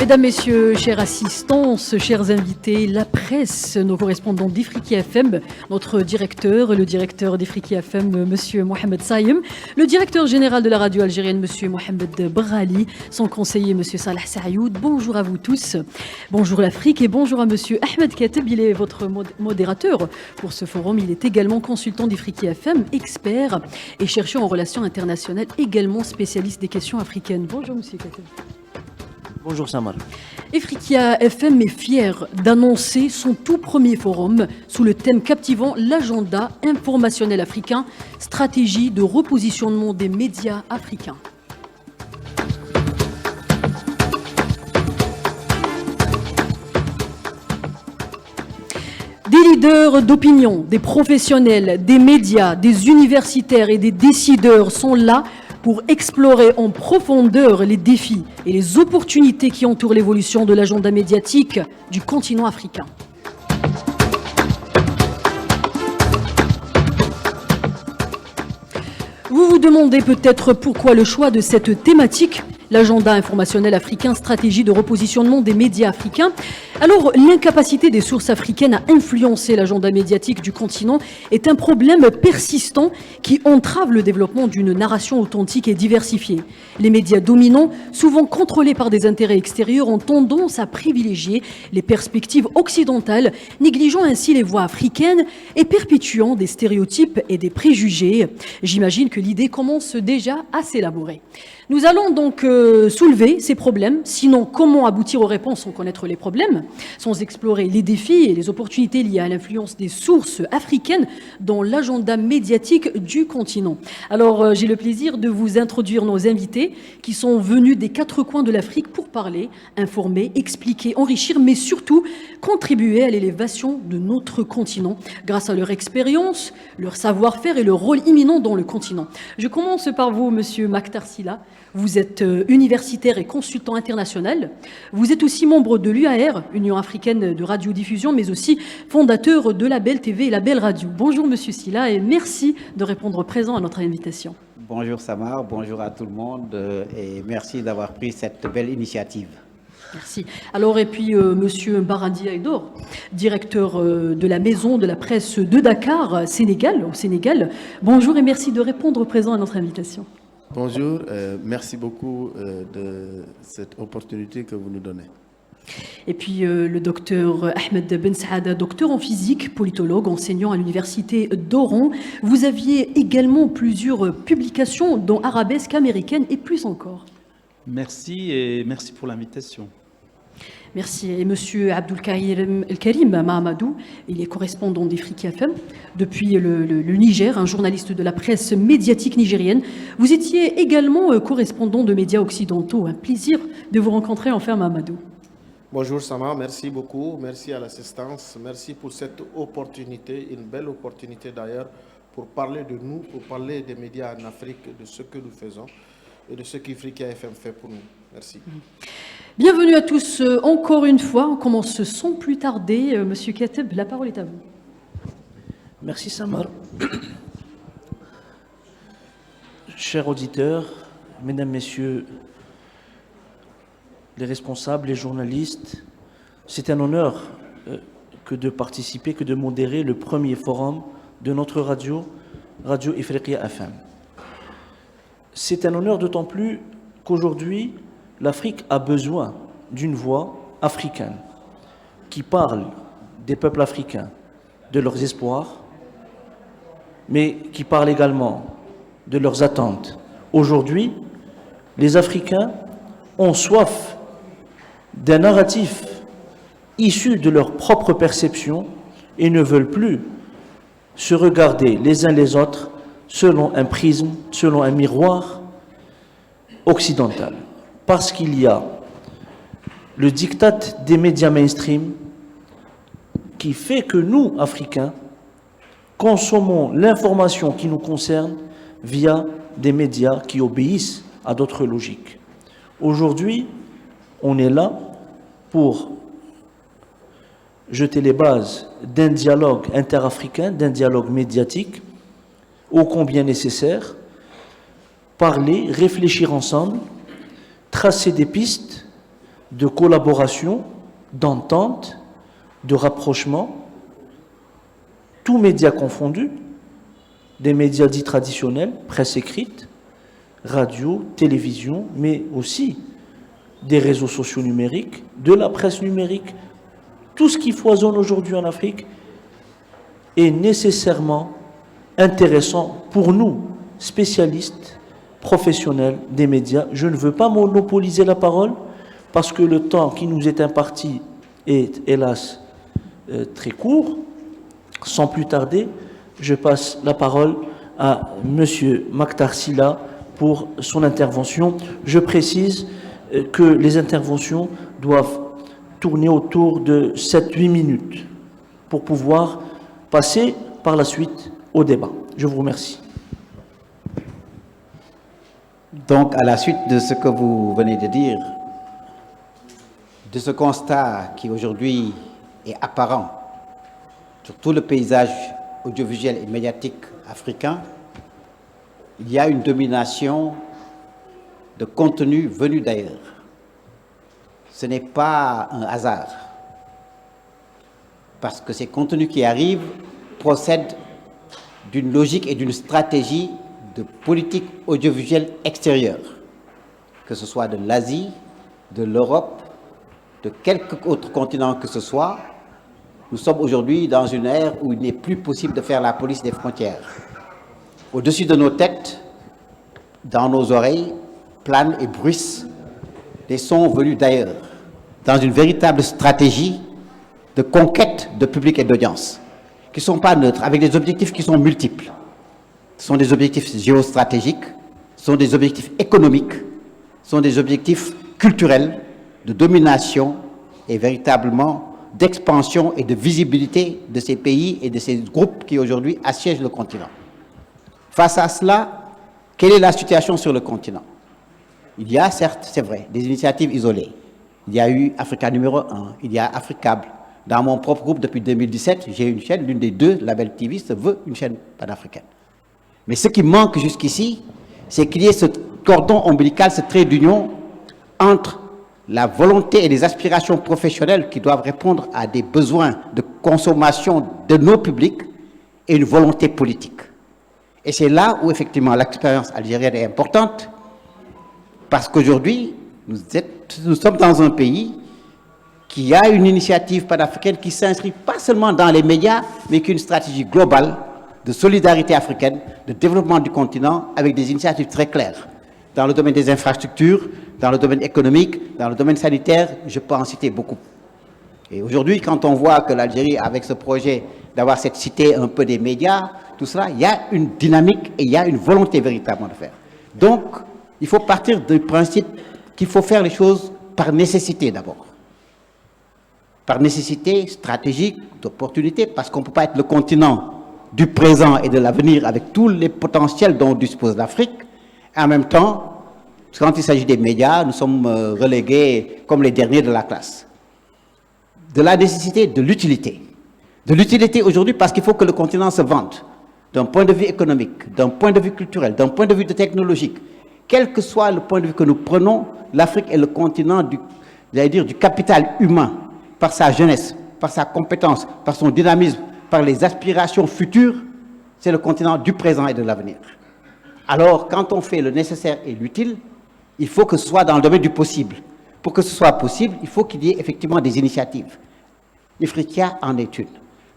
Mesdames, Messieurs, chers assistants, chers invités, la presse, nos correspondants d'Ifriqiya FM, notre directeur, le directeur d'Ifriqiya FM, Monsieur Mohamed Saïm, le directeur général de la radio algérienne, Monsieur Mohamed Brali, son conseiller, Monsieur Salah Sayoud. Bonjour à vous tous. Bonjour l'Afrique et bonjour à Monsieur Ahmed Kateb. Il est votre modérateur pour ce forum. Il est également consultant d'Ifriqiya FM, expert et chercheur en relations internationales, également spécialiste des questions africaines. Bonjour Monsieur Kateb. Bonjour Samar. Ifriqiya FM est fier d'annoncer son tout premier forum sous le thème captivant l'agenda informationnel africain, stratégie de repositionnement des médias africains. Des leaders d'opinion, des professionnels, des médias, des universitaires et des décideurs sont là pour explorer en profondeur les défis et les opportunités qui entourent l'évolution de l'agenda médiatique du continent africain. Vous vous demandez peut-être pourquoi le choix de cette thématique, l'agenda informationnel africain, stratégie de repositionnement des médias africains. Alors, l'incapacité des sources africaines à influencer l'agenda médiatique du continent est un problème persistant qui entrave le développement d'une narration authentique et diversifiée. Les médias dominants, souvent contrôlés par des intérêts extérieurs, ont tendance à privilégier les perspectives occidentales, négligeant ainsi les voix africaines et perpétuant des stéréotypes et des préjugés. J'imagine que l'idée commence déjà à s'élaborer. Nous allons donc soulever ces problèmes, sinon comment aboutir aux réponses sans connaître les problèmes, sans explorer les défis et les opportunités liées à l'influence des sources africaines dans l'agenda médiatique du continent. Alors j'ai le plaisir de vous introduire nos invités qui sont venus des quatre coins de l'Afrique pour parler, informer, expliquer, enrichir, mais surtout contribuer à l'élévation de notre continent grâce à leur expérience, leur savoir-faire et leur rôle imminent dans le continent. Je commence par vous, Monsieur Maktar Sylla. Vous êtes universitaire et consultant international. Vous êtes aussi membre de l'UAR, Union africaine de radiodiffusion, mais aussi fondateur de la Belle TV et la Belle Radio. Bonjour Monsieur Sylla et merci de répondre présent à notre invitation. Bonjour Samar, bonjour à tout le monde et merci d'avoir pris cette belle initiative. Merci. Alors, et puis, Monsieur Barandi Aïdor, directeur de la Maison de la Presse de Dakar, Sénégal, au Sénégal. Bonjour et merci de répondre présent à notre invitation. Bonjour, merci beaucoup de cette opportunité que vous nous donnez. Et puis le docteur Ahmed Ben Saada, docteur en physique, politologue, enseignant à l'université d'Oran. Vous aviez également plusieurs publications dont Arabesque américaine et plus encore. Merci et merci pour l'invitation. Merci. Et Monsieur Abdul Karim Mahamadou, il est correspondant d'Ifriqiya FM depuis le Niger, un journaliste de la presse médiatique nigérienne. Vous étiez également correspondant de médias occidentaux. Un plaisir de vous rencontrer, enfin, Mahamadou. Bonjour Sama, merci beaucoup, merci à l'assistance, merci pour cette opportunité, une belle opportunité d'ailleurs, pour parler de nous, pour parler des médias en Afrique, de ce que nous faisons et de ce qu'Ifriqiya FM fait pour nous. Merci. Bienvenue à tous encore une fois. On commence sans plus tarder. Monsieur Kateb, la parole est à vous. Merci Samar. Chers auditeurs, mesdames, messieurs, les responsables, les journalistes, c'est un honneur que de participer, que de modérer le premier forum de notre radio Ifriqiya FM. C'est un honneur d'autant plus qu'aujourd'hui, l'Afrique a besoin d'une voix africaine qui parle des peuples africains, de leurs espoirs, mais qui parle également de leurs attentes. Aujourd'hui, les Africains ont soif d'un narratif issu de leur propre perception et ne veulent plus se regarder les uns les autres selon un prisme, selon un miroir occidental. Parce qu'il y a le diktat des médias mainstream qui fait que nous, Africains, consommons l'information qui nous concerne via des médias qui obéissent à d'autres logiques. Aujourd'hui, on est là pour jeter les bases d'un dialogue interafricain, d'un dialogue médiatique, ô combien nécessaire, parler, réfléchir ensemble, tracer des pistes de collaboration, d'entente, de rapprochement, tous médias confondus, des médias dits traditionnels, presse écrite, radio, télévision, mais aussi des réseaux sociaux numériques, de la presse numérique. Tout ce qui foisonne aujourd'hui en Afrique est nécessairement intéressant pour nous, spécialistes, professionnels des médias. Je ne veux pas monopoliser la parole parce que le temps qui nous est imparti est, hélas, très court. Sans plus tarder, je passe la parole à M. Maktar Sylla pour son intervention. Je précise que les interventions doivent tourner autour de 7-8 minutes pour pouvoir passer par la suite au débat. Je vous remercie. Donc, à la suite de ce que vous venez de dire, de ce constat qui aujourd'hui est apparent sur tout le paysage audiovisuel et médiatique africain, il y a une domination de contenus venus d'ailleurs. Ce n'est pas un hasard, parce que ces contenus qui arrivent procèdent d'une logique et d'une stratégie de politique audiovisuelle extérieure, que ce soit de l'Asie, de l'Europe, de quelque autre continent que ce soit. Nous sommes aujourd'hui dans une ère où il n'est plus possible de faire la police des frontières. Au-dessus de nos têtes, dans nos oreilles, planent et bruissent des sons venus d'ailleurs, dans une véritable stratégie de conquête de public et d'audience, qui ne sont pas neutres, avec des objectifs qui sont multiples. Ce sont des objectifs géostratégiques, ce sont des objectifs économiques, ce sont des objectifs culturels, de domination et véritablement d'expansion et de visibilité de ces pays et de ces groupes qui aujourd'hui assiègent le continent. Face à cela, quelle est la situation sur le continent? Il y a certes, c'est vrai, des initiatives isolées. Il y a eu Africa numéro 1, il y a Africable. Dans mon propre groupe, depuis 2017, j'ai une chaîne, l'une des deux, Label TV, se veut une chaîne panafricaine. Mais ce qui manque jusqu'ici, c'est qu'il y ait ce cordon ombilical, ce trait d'union entre la volonté et les aspirations professionnelles qui doivent répondre à des besoins de consommation de nos publics et une volonté politique. Et c'est là où effectivement l'expérience algérienne est importante, parce qu'aujourd'hui, nous sommes dans un pays qui a une initiative panafricaine qui s'inscrit pas seulement dans les médias, mais qui a une stratégie globale de solidarité africaine, de développement du continent, avec des initiatives très claires. Dans le domaine des infrastructures, dans le domaine économique, dans le domaine sanitaire, je peux en citer beaucoup. Et aujourd'hui, quand on voit que l'Algérie, avec ce projet d'avoir cette cité un peu des médias, tout cela, il y a une dynamique et il y a une volonté véritablement de faire. Donc, il faut partir du principe qu'il faut faire les choses par nécessité d'abord. Par nécessité stratégique, d'opportunité, parce qu'on ne peut pas être le continent du présent et de l'avenir avec tous les potentiels dont dispose l'Afrique. En même temps, quand il s'agit des médias, nous sommes relégués comme les derniers de la classe. De la nécessité, de l'utilité. De l'utilité aujourd'hui parce qu'il faut que le continent se vende d'un point de vue économique, d'un point de vue culturel, d'un point de vue technologique. Quel que soit le point de vue que nous prenons, l'Afrique est le continent du capital humain, par sa jeunesse, par sa compétence, par son dynamisme, par les aspirations futures. C'est le continent du présent et de l'avenir. Alors, quand on fait le nécessaire et l'utile, il faut que ce soit dans le domaine du possible. Pour que ce soit possible, il faut qu'il y ait effectivement des initiatives. L'Ifriqiya en est une.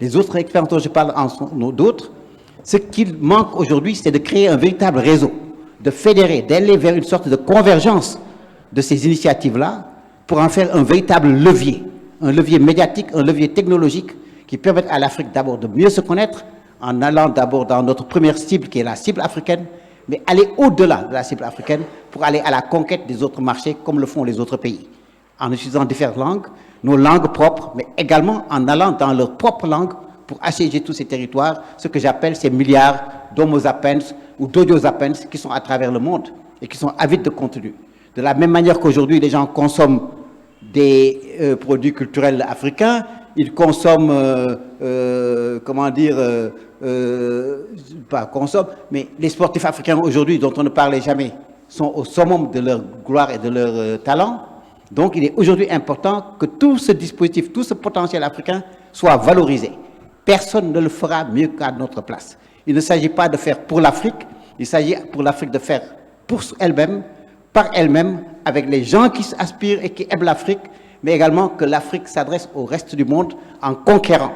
Les autres experts dont je parle en sont d'autres. Ce qu'il manque aujourd'hui, c'est de créer un véritable réseau, de fédérer, d'aller vers une sorte de convergence de ces initiatives-là pour en faire un véritable levier, un levier médiatique, un levier technologique qui permette à l'Afrique d'abord de mieux se connaître en allant d'abord dans notre première cible qui est la cible africaine, mais aller au-delà de la cible africaine pour aller à la conquête des autres marchés comme le font les autres pays, en utilisant différentes langues, nos langues propres, mais également en allant dans leur propre langue pour assiéger tous ces territoires, ce que j'appelle ces milliards d'homo sapiens ou d'audio sapiens qui sont à travers le monde et qui sont avides de contenu. De la même manière qu'aujourd'hui, les gens consomment des produits culturels africains, ils consomment, pas consomment, mais les sportifs africains aujourd'hui, dont on ne parlait jamais, sont au summum de leur gloire et de leur talent. Donc il est aujourd'hui important que tout ce dispositif, tout ce potentiel africain soit valorisé. Personne ne le fera mieux qu'à notre place. Il ne s'agit pas de faire pour l'Afrique, il s'agit pour l'Afrique de faire pour elle-même, par elle-même, avec les gens qui aspirent et qui aiment l'Afrique, mais également que l'Afrique s'adresse au reste du monde en conquérant.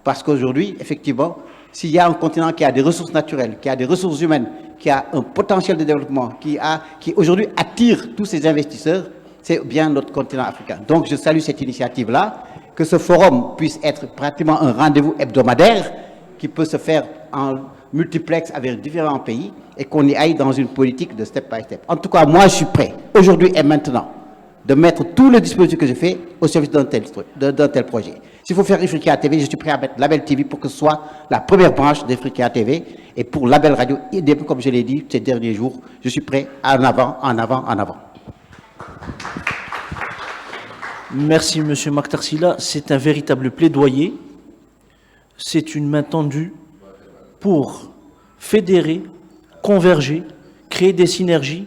Parce qu'aujourd'hui, effectivement, s'il y a un continent qui a des ressources naturelles, qui a des ressources humaines, qui a un potentiel de développement, qui aujourd'hui attire tous ces investisseurs, c'est bien notre continent africain. Donc je salue cette initiative-là, que ce forum puisse être pratiquement un rendez-vous hebdomadaire qui peut se faire en multiplex avec différents pays et qu'on y aille dans une politique de step by step. En tout cas, moi je suis prêt, aujourd'hui et maintenant, de mettre tout le dispositif que je fais au service d'un tel projet. S'il faut faire Ifriqiya TV, je suis prêt à mettre Label TV pour que ce soit la première branche d'Ifriqiya TV. Et pour Label Radio, comme je l'ai dit ces derniers jours, je suis prêt en avant, en avant, en avant. Merci, M. Makhtar Sylla. C'est un véritable plaidoyer. C'est une main tendue pour fédérer, converger, créer des synergies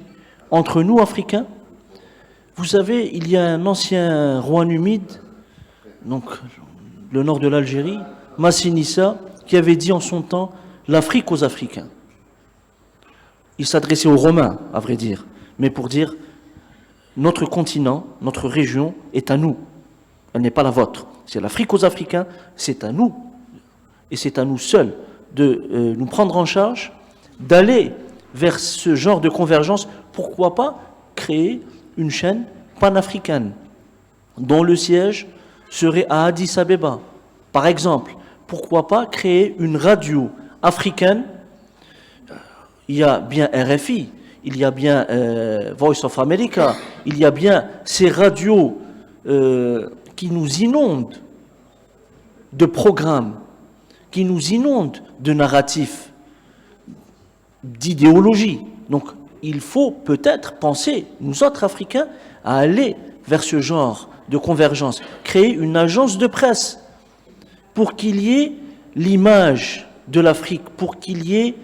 entre nous, Africains. Vous savez, il y a un ancien roi numide, donc le nord de l'Algérie, Massinissa, qui avait dit en son temps l'Afrique aux Africains. Il s'adressait aux Romains, à vrai dire, mais pour dire notre continent, notre région est à nous. Elle n'est pas la vôtre. C'est l'Afrique aux Africains, c'est à nous. Et c'est à nous seuls de nous prendre en charge, d'aller vers ce genre de convergence. Pourquoi pas créer une chaîne panafricaine dont le siège serait à Addis Abeba. Par exemple, pourquoi pas créer une radio africaine? Il y a bien RFI, il y a bien Voice of America, il y a bien ces radios qui nous inondent de programmes, qui nous inondent de narratifs, d'idéologie. Donc, il faut peut-être penser, nous autres Africains, à aller vers ce genre de convergence, créer une agence de presse pour qu'il y ait l'image de l'Afrique, pour qu'il y ait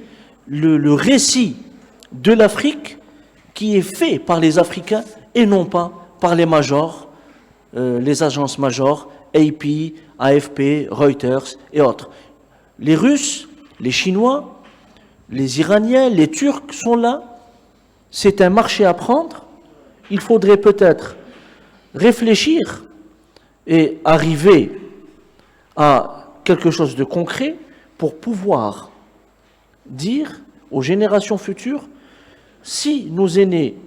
le récit de l'Afrique qui est fait par les Africains et non pas par les majors, les agences majors, AP, AFP, Reuters et autres. Les Russes, les Chinois, les Iraniens, les Turcs sont là. C'est un marché à prendre. Il faudrait peut-être réfléchir et arriver à quelque chose de concret pour pouvoir dire aux générations futures, si nos aînés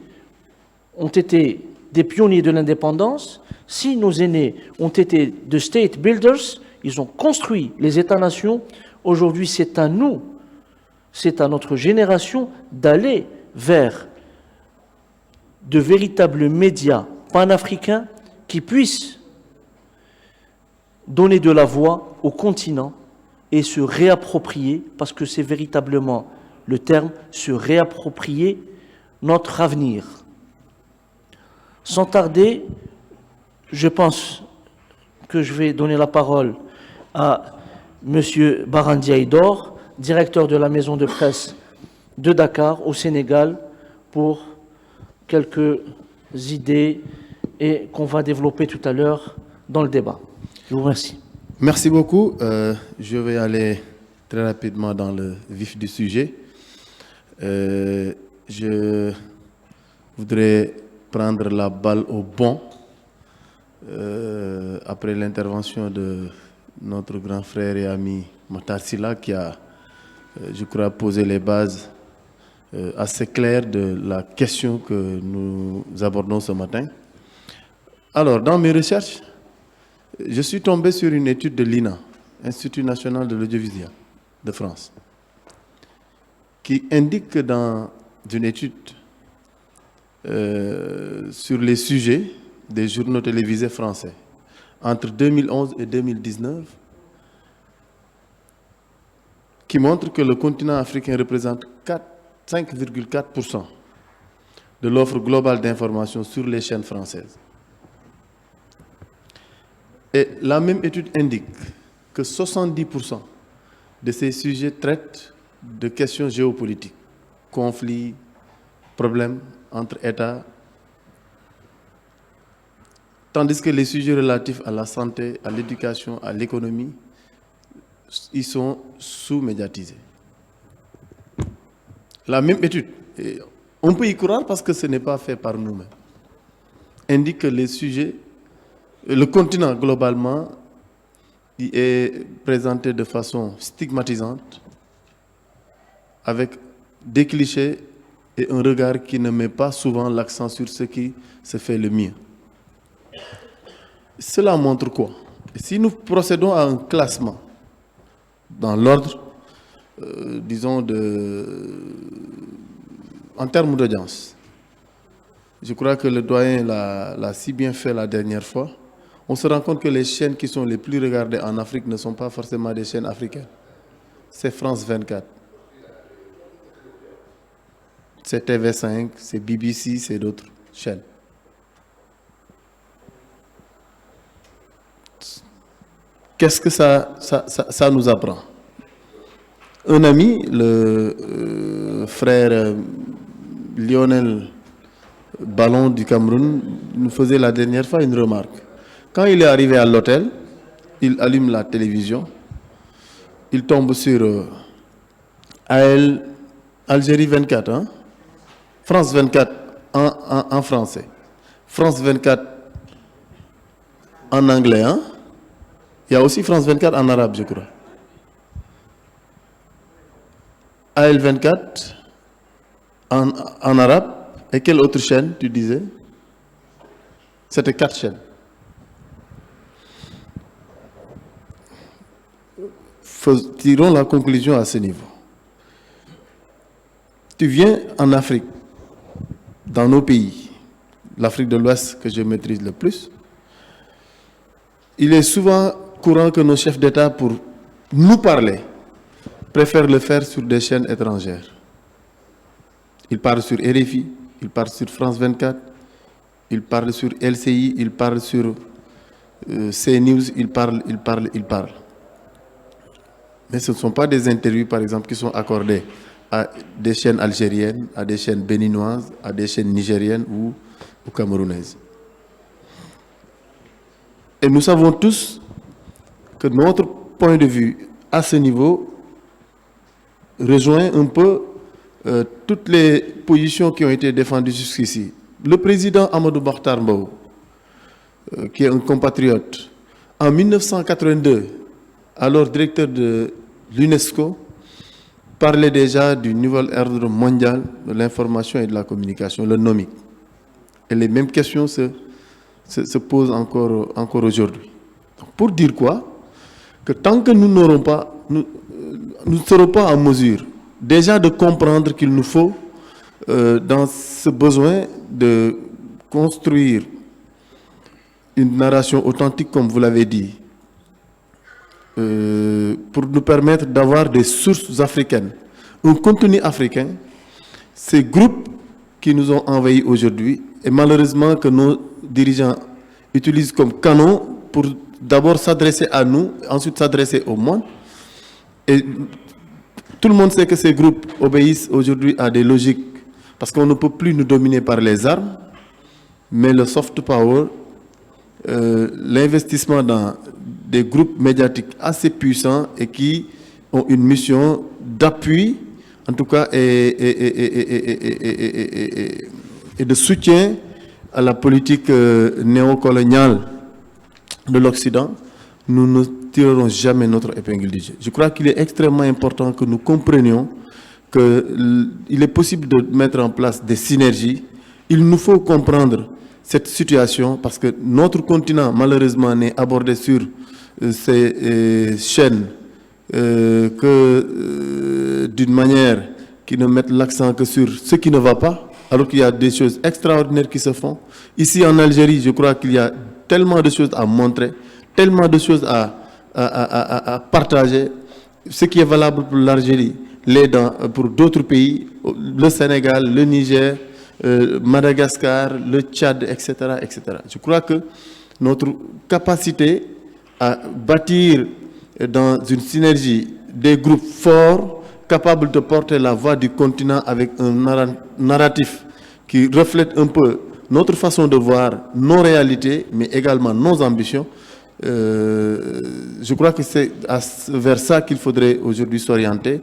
ont été des pionniers de l'indépendance, si nos aînés ont été de state builders, ils ont construit les États-nations, aujourd'hui c'est à nous, c'est à notre génération d'aller vers de véritables médias panafricains qui puissent donner de la voix au continent et se réapproprier, parce que c'est véritablement le terme, se réapproprier notre avenir. Sans tarder, je pense que je vais donner la parole à M. Barandi Aïdor, directeur de la maison de presse de Dakar, au Sénégal, pour quelques idées et qu'on va développer tout à l'heure dans le débat. Je vous remercie. Merci beaucoup. Je vais aller très rapidement dans le vif du sujet. Je voudrais prendre la balle au bond après l'intervention de notre grand frère et ami Makhtar Sylla qui a, je crois, posé les bases assez claires de la question que nous abordons ce matin. Alors, dans mes recherches, je suis tombé sur une étude de l'INA, Institut national de l'audiovisuel de France, qui indique que dans une étude sur les sujets des journaux télévisés français entre 2011 et 2019, qui montre que le continent africain représente 5,4% de l'offre globale d'information sur les chaînes françaises. Et la même étude indique que 70% de ces sujets traitent de questions géopolitiques, conflits, problèmes entre États tandis que les sujets relatifs à la santé, à l'éducation, à l'économie, ils sont sous-médiatisés. La même étude, et on peut y croire parce que ce n'est pas fait par nous-mêmes, indique que les sujets, le continent globalement, il est présenté de façon stigmatisante, avec des clichés et un regard qui ne met pas souvent l'accent sur ce qui se fait le mieux. Cela montre quoi? Si nous procédons à un classement dans l'ordre, disons, en termes d'audience, je crois que le doyen l'a si bien fait la dernière fois, on se rend compte que les chaînes qui sont les plus regardées en Afrique ne sont pas forcément des chaînes africaines. C'est France 24. C'est TV5, c'est BBC, c'est d'autres chaînes. Qu'est-ce que ça nous apprend? Un ami, le frère Lionel Ballon du Cameroun, nous faisait la dernière fois une remarque. Quand il est arrivé à l'hôtel, il allume la télévision, il tombe sur Algérie 24, hein? France 24 en français, France 24 en anglais, hein? Il y a aussi France 24 en arabe, je crois. AL 24 en arabe. Et quelle autre chaîne, tu disais? C'était 4 chaînes. Tirons la conclusion à ce niveau. Tu viens en Afrique, dans nos pays, l'Afrique de l'Ouest que je maîtrise le plus, il est souvent courant que nos chefs d'État, pour nous parler, préfèrent le faire sur des chaînes étrangères. Ils parlent sur RFI, ils parlent sur France 24, ils parlent sur LCI, ils parlent sur CNews, ils parlent. Mais ce ne sont pas des interviews, par exemple, qui sont accordées à des chaînes algériennes, à des chaînes béninoises, à des chaînes nigériennes ou camerounaises. Et nous savons tous que notre point de vue à ce niveau rejoint un peu toutes les positions qui ont été défendues jusqu'ici. Le président Amadou Mahtar Mbow, qui est un compatriote, en 1982, alors directeur de l'UNESCO, parlait déjà du nouvel ordre mondial de l'information et de la communication, le NOMIC. Et les mêmes questions se posent encore aujourd'hui. Pour dire quoi? Que tant que nous n'aurons pas, nous ne serons pas en mesure déjà de comprendre qu'il nous faut, dans ce besoin de construire une narration authentique, comme vous l'avez dit, pour nous permettre d'avoir des sources africaines, un contenu africain, ces groupes qui nous ont envahis aujourd'hui, et malheureusement que nos dirigeants utilisent comme canon pour d'abord s'adresser à nous, ensuite s'adresser au monde. Et tout le monde sait que ces groupes obéissent aujourd'hui à des logiques, parce qu'on ne peut plus nous dominer par les armes, mais le soft power, l'investissement dans des groupes médiatiques assez puissants et qui ont une mission d'appui, en tout cas, et de soutien à la politique néocoloniale de l'Occident, nous ne tirerons jamais notre épingle du jeu. Je crois qu'il est extrêmement important que nous comprenions qu'il est possible de mettre en place des synergies. Il nous faut comprendre cette situation parce que notre continent, malheureusement, n'est abordé sur ces chaînes que d'une manière qui ne met l'accent que sur ce qui ne va pas, alors qu'il y a des choses extraordinaires qui se font. Ici en Algérie, je crois qu'il y a tellement de choses à montrer, tellement de choses à partager. Ce qui est valable pour l'Algérie, pour d'autres pays, le Sénégal, le Niger, Madagascar, le Tchad, etc., etc. Je crois que notre capacité à bâtir dans une synergie des groupes forts, capables de porter la voix du continent avec un narratif qui reflète un peu notre façon de voir nos réalités, mais également nos ambitions. Je crois que c'est vers ça qu'il faudrait aujourd'hui s'orienter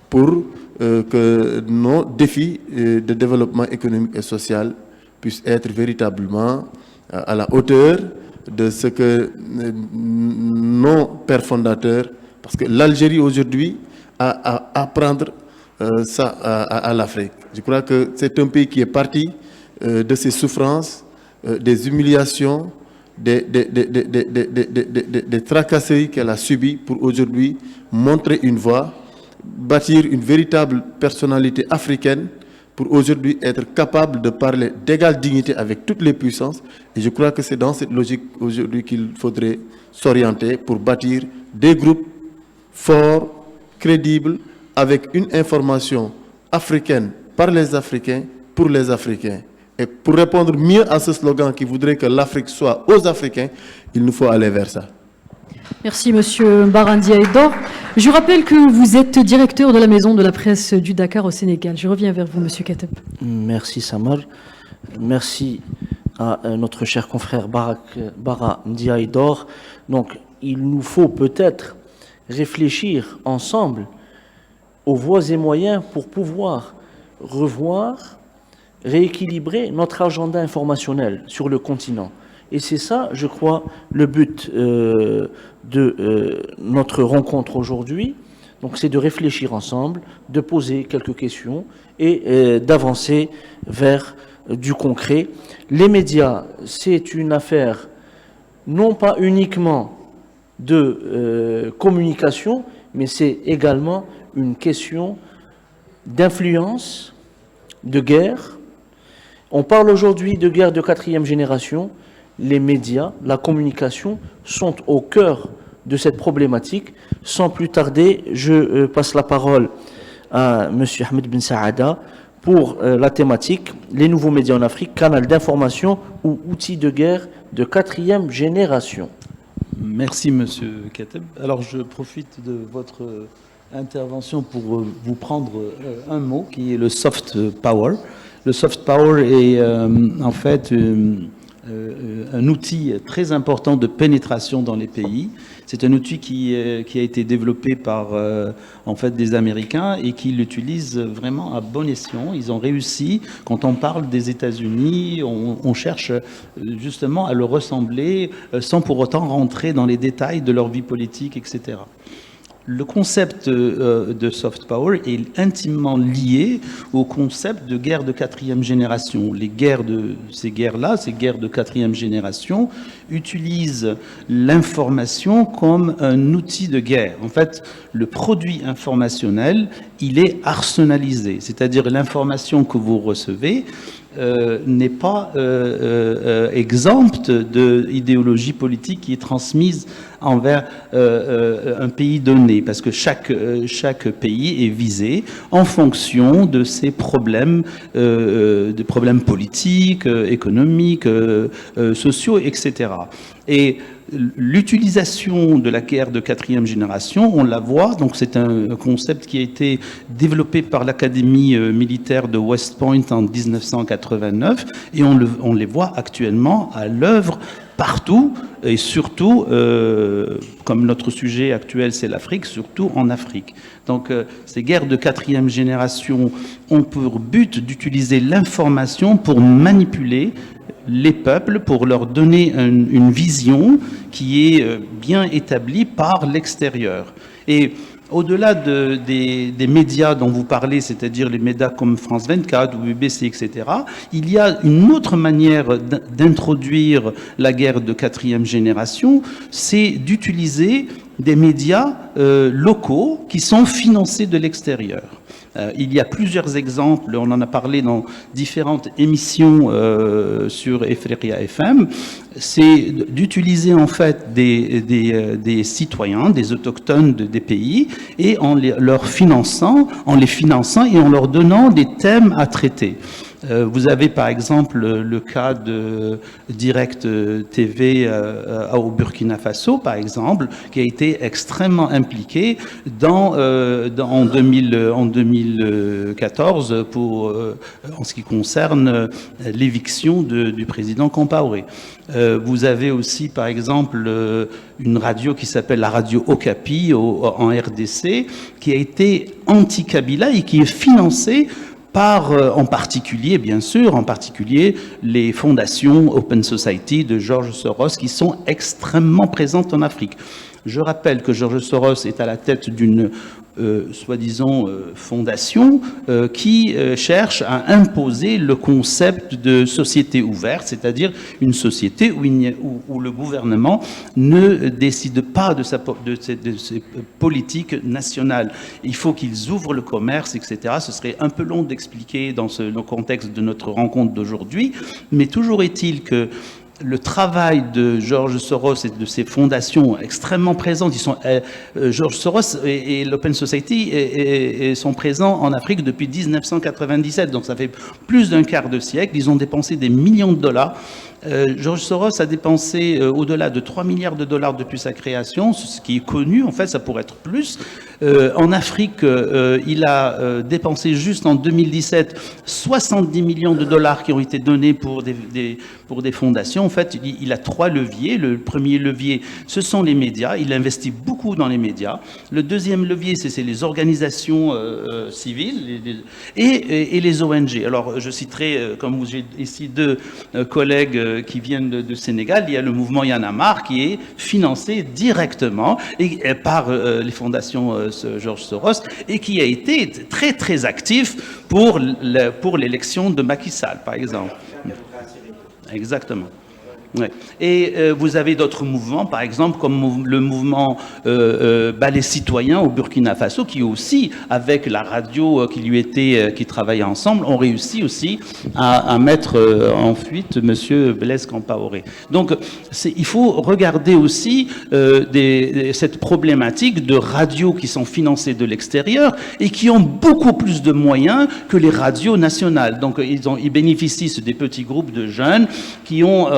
pour que nos défis de développement économique et social puissent être véritablement à la hauteur de ce que nos pères fondateurs, parce que l'Algérie aujourd'hui a à apprendre ça à l'Afrique. Je crois que c'est un pays qui est parti de ses souffrances, des humiliations, des tracasseries qu'elle a subies pour aujourd'hui montrer une voie, bâtir une véritable personnalité africaine pour aujourd'hui être capable de parler d'égale dignité avec toutes les puissances. Et je crois que c'est dans cette logique aujourd'hui qu'il faudrait s'orienter pour bâtir des groupes forts, crédibles, avec une information africaine par les Africains, pour les Africains. Et pour répondre mieux à ce slogan qui voudrait que l'Afrique soit aux Africains, il nous faut aller vers ça. Merci Monsieur Bara Ndiaye Dor. Je rappelle que vous êtes directeur de la Maison de la Presse du Dakar au Sénégal. Je reviens vers vous, Monsieur Kateb. Merci Samar. Merci à notre cher confrère Bara Ndiaye Dor. Donc, il nous faut peut-être réfléchir ensemble aux voies et moyens pour pouvoir revoir, rééquilibrer notre agenda informationnel sur le continent. Et c'est ça, je crois, le but de notre rencontre aujourd'hui. Donc c'est de réfléchir ensemble, de poser quelques questions et d'avancer vers du concret. Les médias, c'est une affaire non pas uniquement de communication, mais c'est également une question d'influence, de guerre. On parle aujourd'hui de guerre de 4e génération. Les médias, la communication sont au cœur de cette problématique. Sans plus tarder, je passe la parole à M. Ahmed Ben Saada pour la thématique « Les nouveaux médias en Afrique, canal d'information ou outils de guerre de 4e génération ». Merci M. Kateb. Alors je profite de votre intervention pour vous prendre un mot qui est le soft power. Le soft power est en fait un outil très important de pénétration dans les pays. C'est un outil qui a été développé par en fait des Américains et qui l'utilisent vraiment à bon escient. Ils ont réussi. Quand on parle des États-Unis, on cherche justement à le ressembler sans pour autant rentrer dans les détails de leur vie politique, etc. Le concept de soft power est intimement lié au concept de guerre de 4e génération. Ces guerres de 4e génération, utilisent l'information comme un outil de guerre. En fait, le produit informationnel, il est arsenalisé, c'est-à-dire l'information que vous recevez n'est pas exempte d'idéologie politique qui est transmise envers un pays donné, parce que chaque pays est visé en fonction de ses problèmes, de problèmes politiques, économiques, sociaux, etc. Et l'utilisation de la guerre de 4e génération, on la voit, donc c'est un concept qui a été développé par l'Académie militaire de West Point en 1989, et on les voit actuellement à l'œuvre partout, et surtout, comme notre sujet actuel c'est l'Afrique, surtout en Afrique. Donc ces guerres de 4e génération ont pour but d'utiliser l'information pour manipuler les peuples, pour leur donner une vision qui est bien établie par l'extérieur. Et au-delà des médias dont vous parlez, c'est-à-dire les médias comme France 24 ou BBC, etc., il y a une autre manière d'introduire la guerre de 4e génération, c'est d'utiliser des médias locaux qui sont financés de l'extérieur. Il y a plusieurs exemples, on en a parlé dans différentes émissions sur Ifriqiya FM, c'est d'utiliser en fait des citoyens, des autochtones des pays, et en les finançant et en leur donnant des thèmes à traiter. Vous avez par exemple le cas de Direct TV au Burkina Faso, par exemple, qui a été extrêmement impliqué en 2014 en ce qui concerne l'éviction du président Compaoré. Vous avez aussi, par exemple, une radio qui s'appelle la radio Okapi en RDC, qui a été anti-Kabila et qui est financée par, en particulier les fondations Open Society de George Soros, qui sont extrêmement présentes en Afrique. Je rappelle que George Soros est à la tête d'une soi-disant fondation qui cherche à imposer le concept de société ouverte, c'est-à-dire une société où le gouvernement ne décide pas de ses politiques nationales. Il faut qu'ils ouvrent le commerce, etc. Ce serait un peu long d'expliquer dans le contexte de notre rencontre d'aujourd'hui, mais toujours est-il que le travail de George Soros et de ses fondations extrêmement présentes, George Soros et l'Open Society sont présents en Afrique depuis 1997, donc ça fait plus d'un quart de siècle. Ils ont dépensé des millions de dollars. George Soros a dépensé au-delà de 3 milliards de dollars depuis sa création, ce qui est connu, en fait, ça pourrait être plus. En Afrique, il a dépensé juste en 2017 70 millions de dollars qui ont été donnés pour des fondations. En fait, il a 3 leviers. Le premier levier, ce sont les médias. Il investit beaucoup dans les médias. Le deuxième levier, c'est les organisations civiles et les ONG. Alors, je citerai, comme j'ai ici 2 collègues qui viennent de Sénégal, il y a le mouvement Y en a marre qui est financé directement par les fondations George Soros et qui a été très très actif pour l'élection de Macky Sall, par exemple. Exactement. Ouais. Et vous avez d'autres mouvements, par exemple, comme le mouvement Balai Citoyen au Burkina Faso, qui aussi, avec la radio qui travaillait ensemble, ont réussi aussi à mettre en fuite M. Blaise Compaoré. Donc, il faut regarder aussi cette problématique de radios qui sont financées de l'extérieur et qui ont beaucoup plus de moyens que les radios nationales. Donc, ils bénéficient des petits groupes de jeunes qui ont,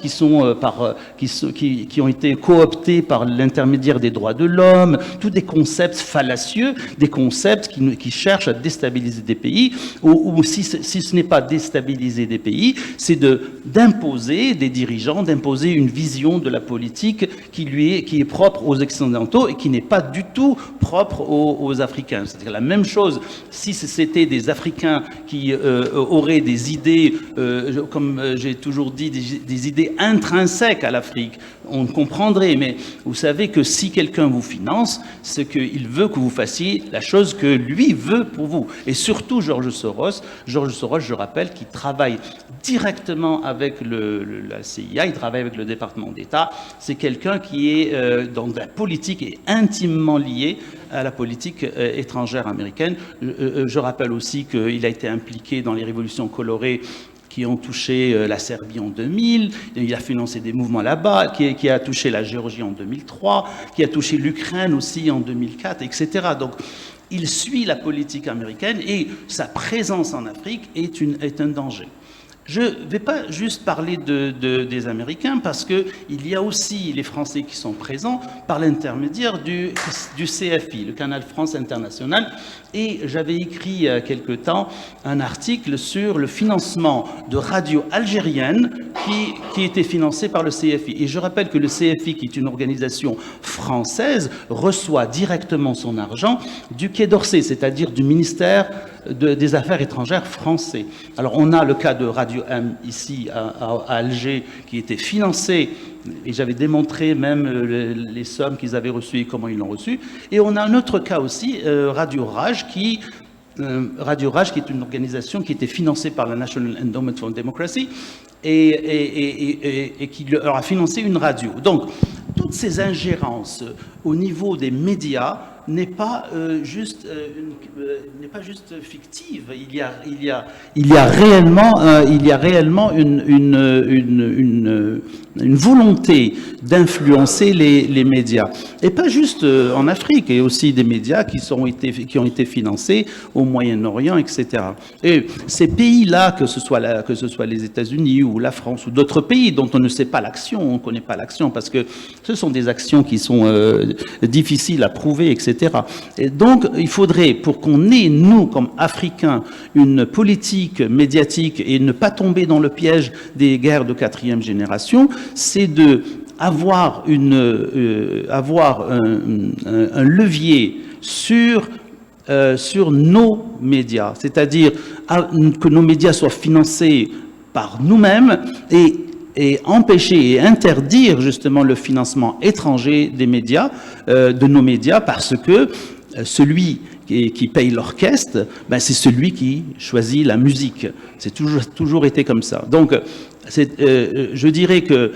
qui ont été cooptés par l'intermédiaire des droits de l'homme, tous des concepts fallacieux, des concepts qui cherchent à déstabiliser des pays, ou si ce n'est pas déstabiliser des pays, c'est d'imposer des dirigeants, d'imposer une vision de la politique qui est propre aux Occidentaux et qui n'est pas du tout propre aux Africains. C'est-à-dire la même chose, si c'était des Africains qui auraient des idées, comme j'ai toujours dit, des idées intrinsèques à l'Afrique, on comprendrait, mais vous savez que si quelqu'un vous finance, c'est qu'il veut que vous fassiez la chose que lui veut pour vous. Et surtout George Soros, je rappelle, qui travaille directement avec la CIA, il travaille avec le département d'État, c'est quelqu'un qui est dans la politique et intimement lié à la politique étrangère américaine. Je rappelle aussi qu'il a été impliqué dans les révolutions colorées qui ont touché la Serbie en 2000, il a financé des mouvements là-bas, qui a touché la Géorgie en 2003, qui a touché l'Ukraine aussi en 2004, etc. Donc, il suit la politique américaine et sa présence en Afrique est un danger. Je ne vais pas juste parler des Américains parce qu'il y a aussi les Français qui sont présents par l'intermédiaire du CFI, le Canal France International. Et j'avais écrit il y a quelque temps un article sur le financement de radios algériennes qui était financé par le CFI. Et je rappelle que le CFI, qui est une organisation française, reçoit directement son argent du Quai d'Orsay, c'est-à-dire du ministère des Affaires étrangères français. Alors on a le cas de Radio M ici à Alger qui était financé, et j'avais démontré même les sommes qu'ils avaient reçues et comment ils l'ont reçu. Et on a un autre cas aussi, Radio Raj qui est une organisation qui était financée par la National Endowment for Democracy et qui leur a financé une radio. Donc, toutes ces ingérences au niveau des médias n'est pas juste fictive. Il y a réellement une volonté d'influencer les médias, et pas juste en Afrique, et aussi des médias qui ont été financés au Moyen-Orient, etc. Et ces pays-là, que ce soit les États-Unis ou la France ou d'autres pays dont on ne sait pas l'action, on ne connaît pas l'action parce que ce sont des actions qui sont difficiles à prouver, etc. Et donc, il faudrait, pour qu'on ait, nous, comme Africains, une politique médiatique et ne pas tomber dans le piège des guerres de quatrième génération, c'est de avoir un levier sur nos médias, c'est-à-dire que nos médias soient financés par nous-mêmes et empêcher et interdire justement le financement étranger des médias, de nos médias, parce que celui qui paye l'orchestre, ben c'est celui qui choisit la musique. C'est toujours été comme ça. Donc, je dirais que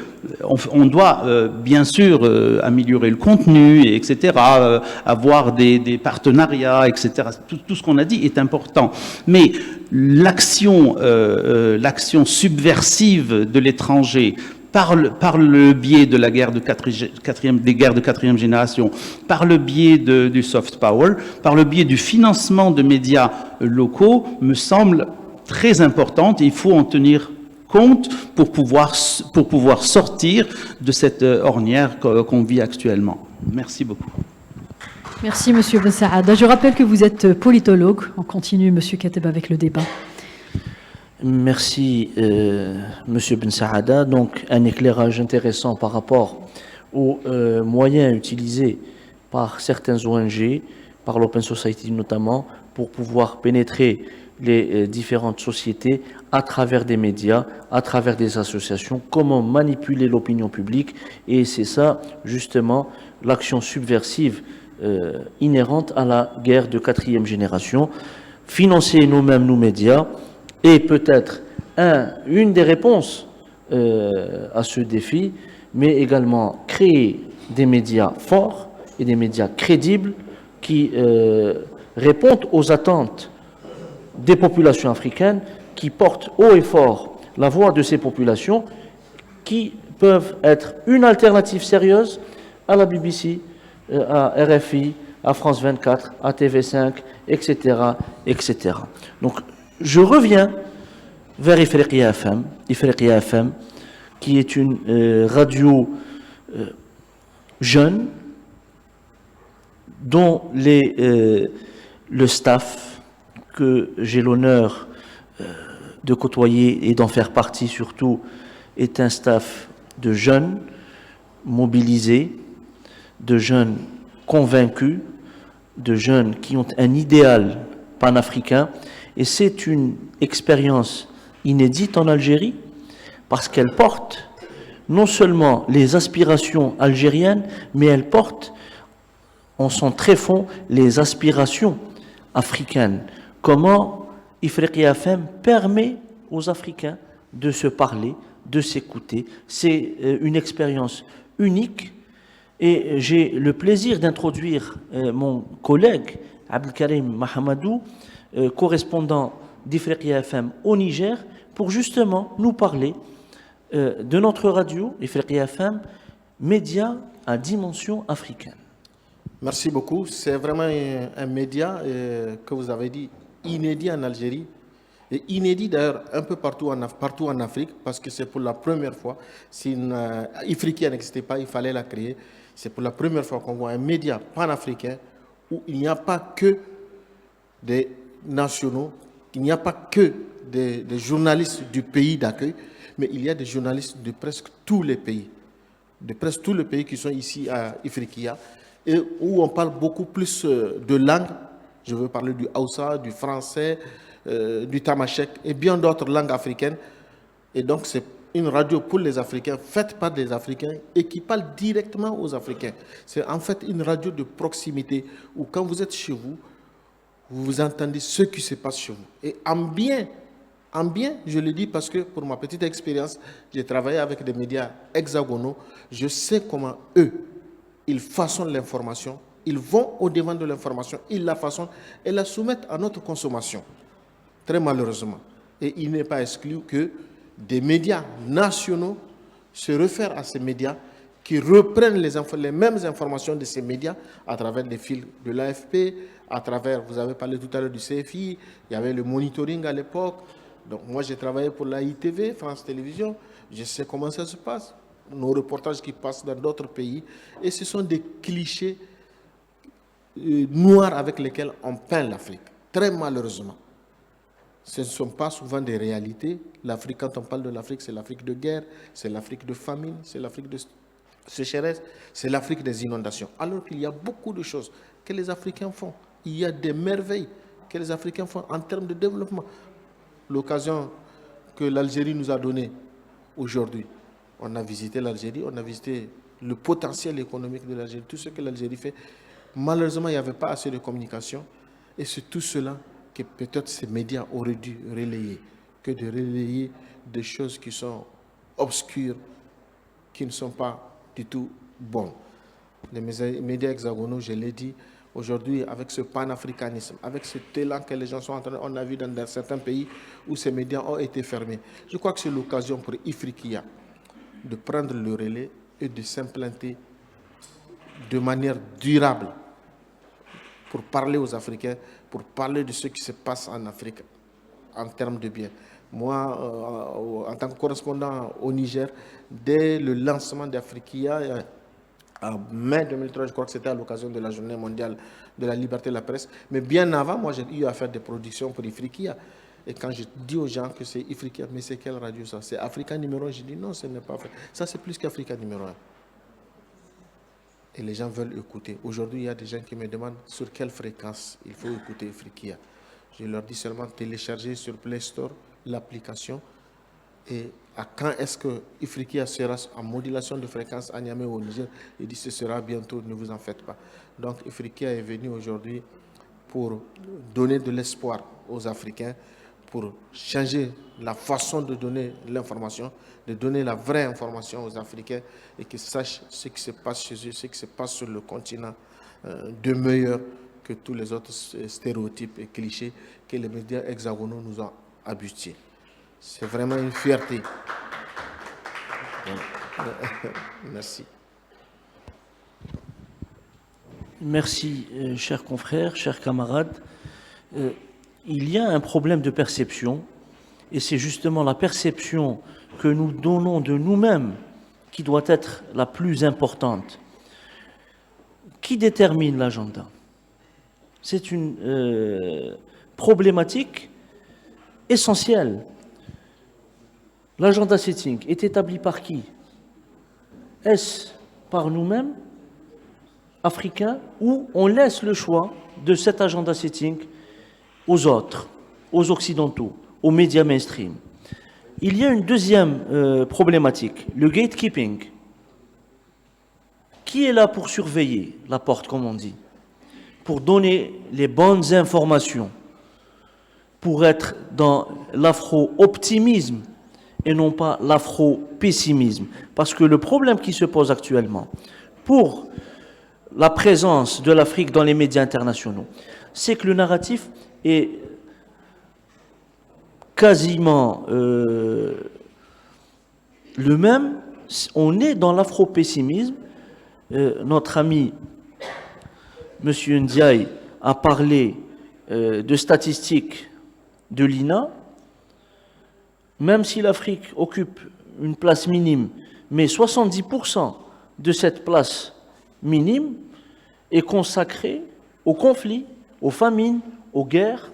on doit bien sûr améliorer le contenu, etc., avoir des partenariats, etc. Tout ce qu'on a dit est important. Mais l'action subversive de l'étranger, par le biais de la guerre des guerres de quatrième génération, par le biais du soft power, par le biais du financement de médias locaux, me semble très importante, et il faut en tenir compte pour pouvoir sortir de cette ornière qu'on vit actuellement. Merci beaucoup. Merci, Monsieur Ben Saada. Je rappelle que vous êtes politologue. On continue, Monsieur Kateb, avec le débat. Merci, Monsieur Ben Saada. Donc, un éclairage intéressant par rapport aux moyens utilisés par certaines ONG, par l'Open Society notamment, pour pouvoir pénétrer les différentes sociétés à travers des médias, à travers des associations, comment manipuler l'opinion publique. Et c'est ça, justement, l'action subversive inhérente à la guerre de quatrième génération. Financer nous-mêmes nos médias est peut-être une des réponses à ce défi, mais également créer des médias forts et des médias crédibles qui répondent aux attentes des populations africaines, qui portent haut et fort la voix de ces populations, qui peuvent être une alternative sérieuse à la BBC, à RFI, à France 24, à TV5, etc., etc. Donc, je reviens vers Ifriqiya FM, qui est une radio jeune, dont le staff que j'ai l'honneur de côtoyer et d'en faire partie surtout est un staff de jeunes mobilisés, de jeunes convaincus, de jeunes qui ont un idéal panafricain. Et c'est une expérience inédite en Algérie parce qu'elle porte non seulement les aspirations algériennes, mais elle porte en son tréfonds les aspirations africaines. Comment Ifriqiya FM permet aux Africains de se parler, de s'écouter. C'est une expérience unique, et j'ai le plaisir d'introduire mon collègue Abdelkarim Mahamadou, correspondant d'Ifriqiya FM au Niger, pour justement nous parler de notre radio, Ifriqiya FM, média à dimension africaine. Merci beaucoup. C'est vraiment un média que vous avez dit inédit en Algérie et inédit d'ailleurs un peu partout en Afrique, parce que c'est pour la première fois. Si Ifriqiya n'existait pas, il fallait la créer. C'est pour la première fois qu'on voit un média panafricain où il n'y a pas que des nationaux, il n'y a pas que des journalistes du pays d'accueil, mais il y a des journalistes de presque tous les pays, qui sont ici à Ifriqiya, et où on parle beaucoup plus de langues. Je veux parler du Hausa, du français, du tamashek et bien d'autres langues africaines. Et donc c'est une radio pour les Africains, faite par des Africains et qui parle directement aux Africains. C'est en fait une radio de proximité où quand vous êtes chez vous, vous entendez ce qui se passe chez vous. Et en bien, je le dis parce que pour ma petite expérience, j'ai travaillé avec des médias hexagonaux. Je sais comment eux, ils façonnent l'information, Ils vont au-devant de l'information, ils la façonnent et la soumettent à notre consommation, très malheureusement. Et il n'est pas exclu que des médias nationaux se réfèrent à ces médias qui reprennent les mêmes informations de ces médias à travers des fils de l'AFP, à travers, vous avez parlé tout à l'heure du CFI, il y avait le monitoring à l'époque. Donc moi j'ai travaillé pour la ITV, France Télévisions, je sais comment ça se passe, nos reportages qui passent dans d'autres pays, et ce sont des clichés noirs avec lesquels on peint l'Afrique, très malheureusement. Ce ne sont pas souvent des réalités. L'Afrique, quand on parle de l'Afrique, c'est l'Afrique de guerre, c'est l'Afrique de famine, c'est l'Afrique de sécheresse, c'est l'Afrique des inondations. Alors qu'il y a beaucoup de choses que les Africains font. Il y a des merveilles que les Africains font en termes de développement. L'occasion que l'Algérie nous a donnée aujourd'hui, on a visité l'Algérie, on a visité le potentiel économique de l'Algérie, tout ce que l'Algérie fait. Malheureusement, il n'y avait pas assez de communication et c'est tout cela que peut-être ces médias auraient dû relayer, que de relayer des choses qui sont obscures, qui ne sont pas du tout bonnes. Les médias hexagonaux, je l'ai dit, aujourd'hui, avec ce panafricanisme, avec cet élan que les gens sont en train, on a vu dans certains pays où ces médias ont été fermés. Je crois que c'est l'occasion pour Ifriqiya de prendre le relais et de s'implanter de manière durable pour parler aux Africains, pour parler de ce qui se passe en Afrique en termes de bien. Moi, en tant que correspondant au Niger, dès le lancement d'Afriqiya, en mai 2003, je crois que c'était à l'occasion de la journée mondiale de la liberté de la presse, mais bien avant, moi j'ai eu à faire des productions pour Ifriqiya. Et quand je dis aux gens que c'est Ifriqiya, mais c'est quelle radio ça? C'est Africa numéro 1. Je dis non, ce n'est pas vrai. Ça c'est plus qu'Africa numéro 1. Et les gens veulent écouter. Aujourd'hui, il y a des gens qui me demandent sur quelle fréquence il faut écouter Ifriqiya. Je leur dis seulement télécharger sur Play Store l'application. Et à quand est-ce que Ifriqiya sera en modulation de fréquence à Niamey ou au Niger? Il dit ce sera bientôt, ne vous en faites pas. Donc Ifriqiya est venu aujourd'hui pour donner de l'espoir aux Africains, pour changer la façon de donner l'information, de donner la vraie information aux Africains et qu'ils sachent ce qui se passe chez eux, ce qui se passe sur le continent de meilleur que tous les autres stéréotypes et clichés que les médias hexagonaux nous ont habitués. C'est vraiment une fierté. Merci. Merci, chers confrères, chers camarades. Il y a un problème de perception, et c'est justement la perception que nous donnons de nous-mêmes qui doit être la plus importante. Qui détermine l'agenda? C'est une problématique essentielle. L'agenda setting est établi par qui? Est-ce par nous-mêmes, Africains, ou on laisse le choix de cet agenda setting aux autres, aux Occidentaux, aux médias mainstream? Il y a une deuxième problématique, le gatekeeping. Qui est là pour surveiller la porte, comme on dit, pour donner les bonnes informations, pour être dans l'afro-optimisme et non pas l'afro-pessimisme? Parce que le problème qui se pose actuellement pour la présence de l'Afrique dans les médias internationaux, c'est que le narratif est quasiment le même. On est dans l'afro-pessimisme. Notre ami M. Ndiaye a parlé de statistiques de l'INA. Même si l'Afrique occupe une place minime, mais 70% de cette place minime est consacrée aux conflits, aux famines, aux guerres,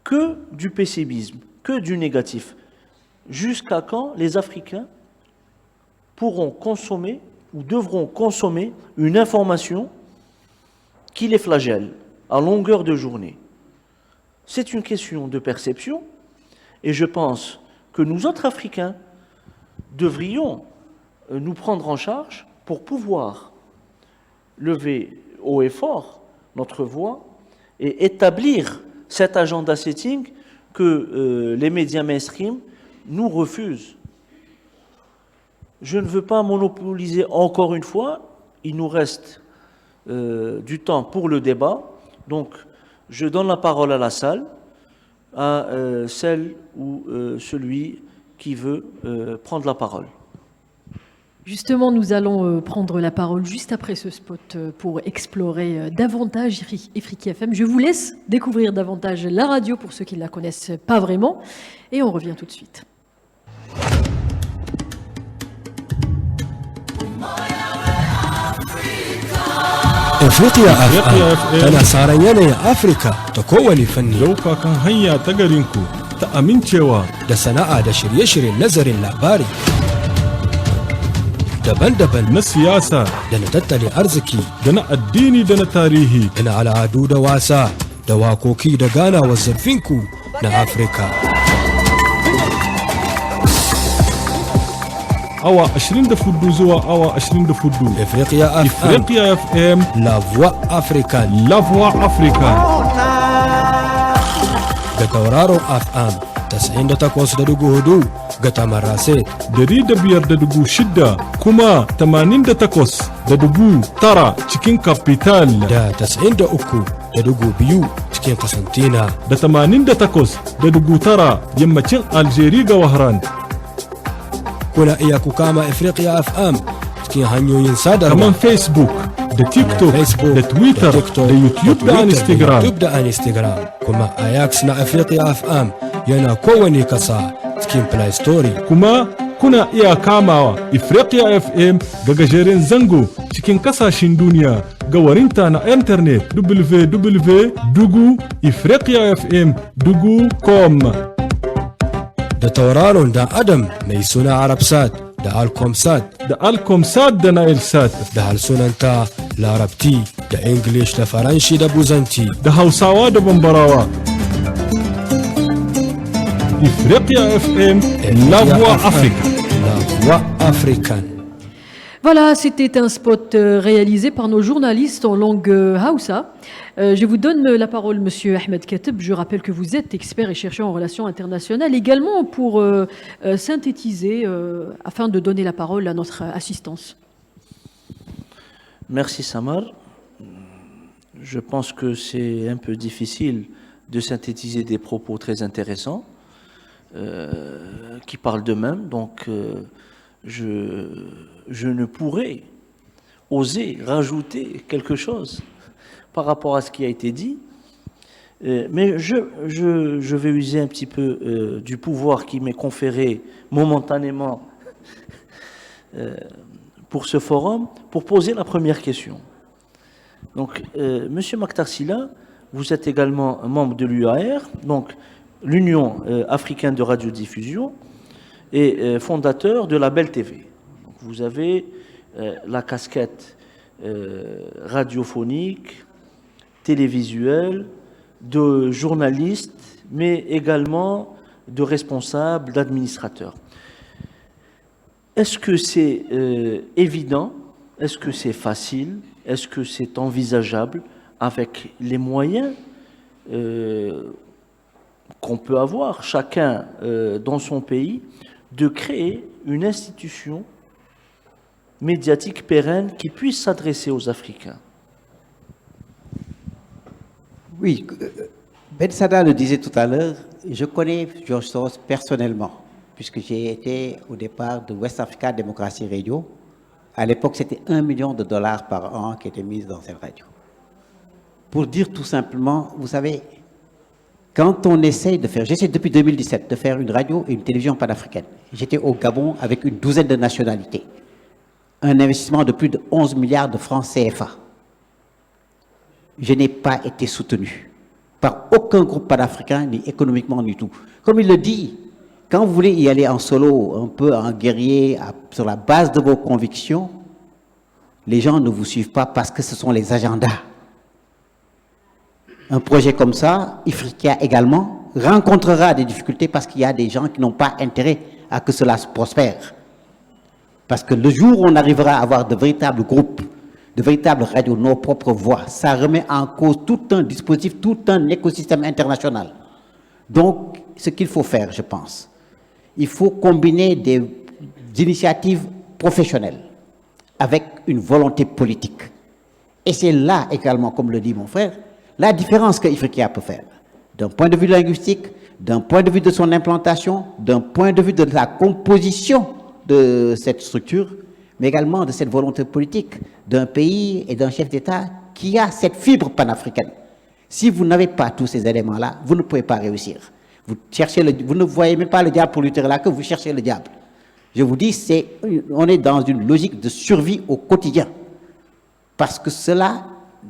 que du pessimisme, que du négatif. Jusqu'à quand les Africains pourront consommer ou devront consommer une information qui les flagelle à longueur de journée? C'est une question de perception, et je pense que nous autres Africains devrions nous prendre en charge pour pouvoir lever haut et fort notre voix et établir cet agenda setting que les médias mainstream nous refusent. Je ne veux pas monopoliser encore une fois il nous reste du temps pour le débat. Donc, je donne la parole à la salle, à celle ou celui qui veut prendre la parole. Justement, nous allons prendre la parole juste après ce spot pour explorer davantage Ifriqiya FM. Je vous laisse découvrir davantage la radio pour ceux qui ne la connaissent pas vraiment. Et on revient tout de suite. افريقيا اف ام tana saran yanayin Afirka ta kowane fanni Dauka kan hanya ta garinku ta amincewa da sana'a da shirye-shiryen nazarin labari daban-daban na siyasa da na tattalin arziki da na addini da na tarihi. da na al'adu da wasa da wakoki da ganawar zarfinku na Afirka. Awa 24 zuwa awa 24. Ifriqiya FM, Ifriqiya FM, la voix africaine. La Voix africaine. Da tauraron FM 98.4 ga Tamarase. 500.6 kuma 88.9 cikin capital. Da 93.2 cikin Kasantina. Da 88.9 yammacin Algeria ga Wahran. Kuna iya ku kama Ifriqiya FM cikin hanyoyin sadarwa Kaman Facebook, da TikTok, da Twitter, da YouTube da Instagram. Kuma Ajax na Ifriqiya FM yana kowane kasa cikin Play Store. Kuma kuna iya kamawa Ifriqiya FM ga gajeren zango cikin kasashen duniya ga warinta na internet www.ifriqiyafm.com. Da tauraron dan Adam mai suna Arabsat da Alcomsat da Alcomsat da Nailsat da harsunanta Larabti da English da Faranshi da Buzanci da Hausawa da Bambarawa. Ifriqiya FM, la voix africaine. La voix africaine. Voilà, c'était un spot réalisé par nos journalistes en langue Hausa. Je vous donne la parole, Monsieur Ahmed Kateb. Je rappelle que vous êtes expert et chercheur en relations internationales, également pour synthétiser, afin de donner la parole à notre assistance. Merci Samar. Je pense que c'est un peu difficile de synthétiser des propos très intéressants qui parlent d'eux-mêmes. Donc, je ne pourrais oser rajouter quelque chose par rapport à ce qui a été dit, mais je vais user un petit peu du pouvoir qui m'est conféré momentanément pour ce forum, pour poser la première question. Donc, Monsieur Maktar Sylla, vous êtes également membre de l'UAR, donc l'Union africaine de radiodiffusion, et fondateur de la Belle TV. Donc, vous avez la casquette radiophonique, télévisuelle, de journaliste, mais également de responsable, d'administrateur. Est-ce que c'est évident? Est-ce que c'est facile? Est-ce que c'est envisageable avec les moyens qu'on peut avoir, chacun dans son pays, de créer une institution médiatique pérenne qui puisse s'adresser aux Africains? Oui, Ben Sada le disait tout à l'heure, je connais George Soros personnellement, puisque j'ai été au départ de West Africa Democracy Radio. À l'époque, c'était $1 million par an qui était mis dans cette radio. Pour dire tout simplement, vous savez, quand on essaye de faire, j'essaie depuis 2017 de faire une radio et une télévision panafricaine. J'étais au Gabon avec une douzaine de nationalités. Un investissement de plus de 11 milliards de francs CFA. Je n'ai pas été soutenu par aucun groupe panafricain, ni économiquement, ni tout. Comme il le dit, quand vous voulez y aller en solo, un peu en guerrier, sur la base de vos convictions, les gens ne vous suivent pas parce que ce sont les agendas. Un projet comme ça, Ifriqiya également, rencontrera des difficultés parce qu'il y a des gens qui n'ont pas intérêt à que cela se prospère. Parce que le jour où on arrivera à avoir de véritables groupes, de véritables radios, nos propres voix, ça remet en cause tout un dispositif, tout un écosystème international. Donc, ce qu'il faut faire, je pense, il faut combiner des initiatives professionnelles avec une volonté politique. Et c'est là également, comme le dit mon frère, la différence que Ifriqiya peut faire. D'un point de vue linguistique, d'un point de vue de son implantation, d'un point de vue de la composition de cette structure, mais également de cette volonté politique d'un pays et d'un chef d'État qui a cette fibre panafricaine. Si vous n'avez pas tous ces éléments-là, vous ne pouvez pas réussir. Vous ne voyez même pas le diable pour lutter là, que vous cherchez le diable. Je vous dis, on est dans une logique de survie au quotidien. Parce que cela,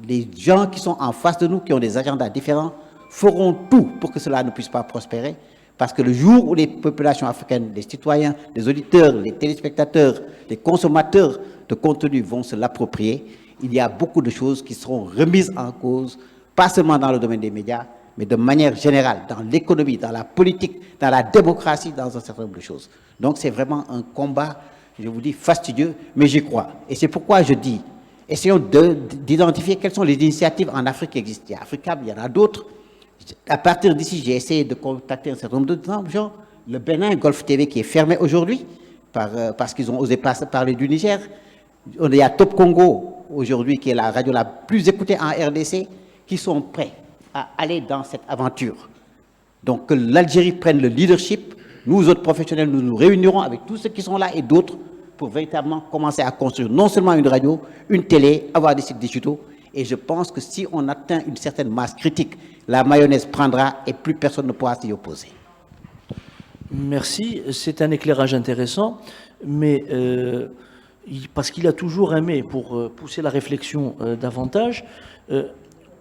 les gens qui sont en face de nous, qui ont des agendas différents, feront tout pour que cela ne puisse pas prospérer. Parce que le jour où les populations africaines, les citoyens, les auditeurs, les téléspectateurs, les consommateurs de contenu vont se l'approprier, il y a beaucoup de choses qui seront remises en cause, pas seulement dans le domaine des médias, mais de manière générale, dans l'économie, dans la politique, dans la démocratie, dans un certain nombre de choses. Donc c'est vraiment un combat, je vous dis, fastidieux, mais j'y crois. Et c'est pourquoi je dis, essayons d'identifier quelles sont les initiatives en Afrique qui existent. Il y a Africa, il y en a d'autres. À partir d'ici, j'ai essayé de contacter un certain nombre de gens. Le Bénin, Golf TV, qui est fermé aujourd'hui, parce qu'ils ont osé parler du Niger. Il y a Top Congo, aujourd'hui, qui est la radio la plus écoutée en RDC, qui sont prêts à aller dans cette aventure. Donc que l'Algérie prenne le leadership, nous autres professionnels, nous nous réunirons avec tous ceux qui sont là et d'autres pour véritablement commencer à construire non seulement une radio, une télé, avoir des sites digitaux. Et je pense que si on atteint une certaine masse critique, la mayonnaise prendra et plus personne ne pourra s'y opposer. Merci, c'est un éclairage intéressant, mais parce qu'il a toujours aimé, pour pousser la réflexion davantage,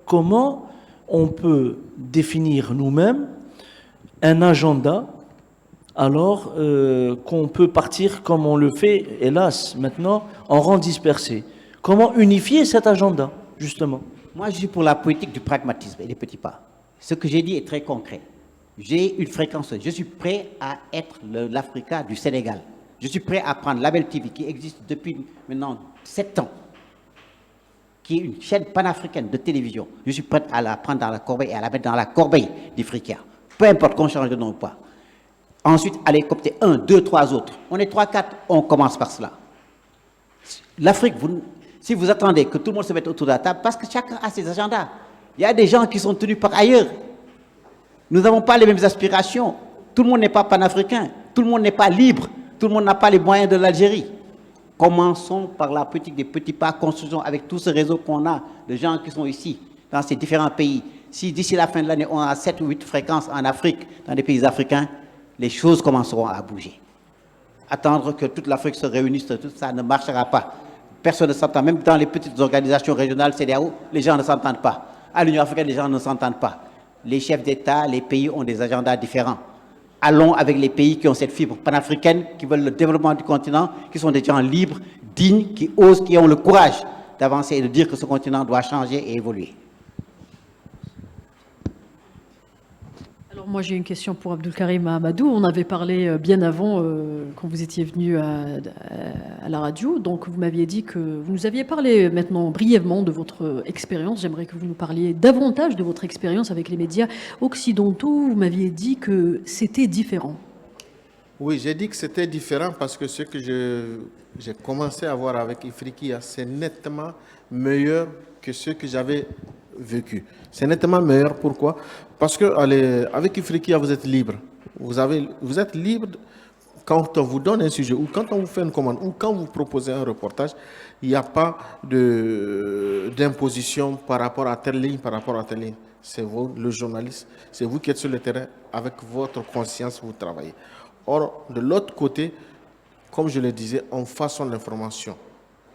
comment on peut définir nous-mêmes un agenda alors qu'on peut partir comme on le fait, hélas, maintenant, en rang dispersé. Comment unifier cet agenda, justement? Moi, je suis pour la politique du pragmatisme et des petits pas. Ce que j'ai dit est très concret. J'ai une fréquence, je suis prêt à être l'Africa du Sénégal. Je suis prêt à prendre Label TV, qui existe depuis maintenant 7 ans, qui est une chaîne panafricaine de télévision. Je suis prêt à la prendre dans la corbeille et à la mettre dans la corbeille d'Ifriqiya. Peu importe qu'on change de nom ou pas. Ensuite, aller coopter 1, 2, 3 autres. On est 3, 4, on commence par cela. L'Afrique, si vous attendez que tout le monde se mette autour de la table, parce que chacun a ses agendas. Il y a des gens qui sont tenus par ailleurs. Nous n'avons pas les mêmes aspirations. Tout le monde n'est pas panafricain. Tout le monde n'est pas libre. Tout le monde n'a pas les moyens de l'Algérie. Commençons par la politique des petits pas, construisons avec tout ce réseau qu'on a, de gens qui sont ici, dans ces différents pays. Si d'ici la fin de l'année, on a 7 ou 8 fréquences en Afrique, dans des pays africains, les choses commenceront à bouger. Attendre que toute l'Afrique se réunisse, tout ça ne marchera pas. Personne ne s'entend. Même dans les petites organisations régionales, CEDEAO, les gens ne s'entendent pas. À l'Union africaine, les gens ne s'entendent pas. Les chefs d'État, les pays ont des agendas différents. Allons avec les pays qui ont cette fibre panafricaine, qui veulent le développement du continent, qui sont des gens libres, dignes, qui osent, qui ont le courage d'avancer et de dire que ce continent doit changer et évoluer. Alors moi j'ai une question pour Abdulkarim Amadou. On avait parlé bien avant quand vous étiez venu à la radio. Donc vous m'aviez dit que vous nous aviez parlé maintenant brièvement de votre expérience. J'aimerais que vous nous parliez davantage de votre expérience avec les médias occidentaux. Vous m'aviez dit que c'était différent. Oui, j'ai dit que c'était différent parce que ce que j'ai commencé à voir avec Ifriqiya, c'est nettement meilleur que ce que j'avais vécu. C'est nettement meilleur. Pourquoi? Parce que avec Ifriqiya, vous êtes libre. Vous êtes libre quand on vous donne un sujet ou quand on vous fait une commande ou quand vous proposez un reportage. Il n'y a pas d'imposition par rapport à telle ligne, par rapport à telle ligne. C'est vous, le journaliste, c'est vous qui êtes sur le terrain. Avec votre conscience, vous travaillez. Or, de l'autre côté, comme je le disais, on façonne l'information.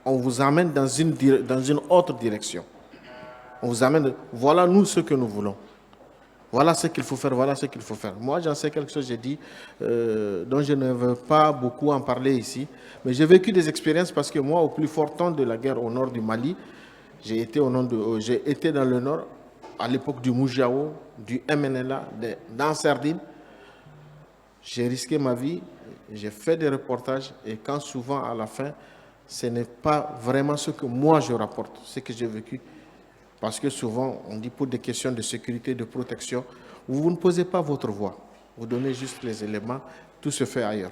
On vous amène dans une autre direction. On vous amène, voilà nous ce que nous voulons. Voilà ce qu'il faut faire, voilà ce qu'il faut faire. Moi, j'en sais quelque chose, j'ai dit, dont je ne veux pas beaucoup en parler ici. Mais j'ai vécu des expériences parce que moi, au plus fort temps de la guerre au nord du Mali, j'ai été dans le nord à l'époque du Moujao, du MNLA, dans Sardine. J'ai risqué ma vie, j'ai fait des reportages et quand souvent à la fin, ce n'est pas vraiment ce que moi je rapporte, ce que j'ai vécu. Parce que souvent, on dit pour des questions de sécurité, de protection, vous ne posez pas votre voix. Vous donnez juste les éléments, tout se fait ailleurs.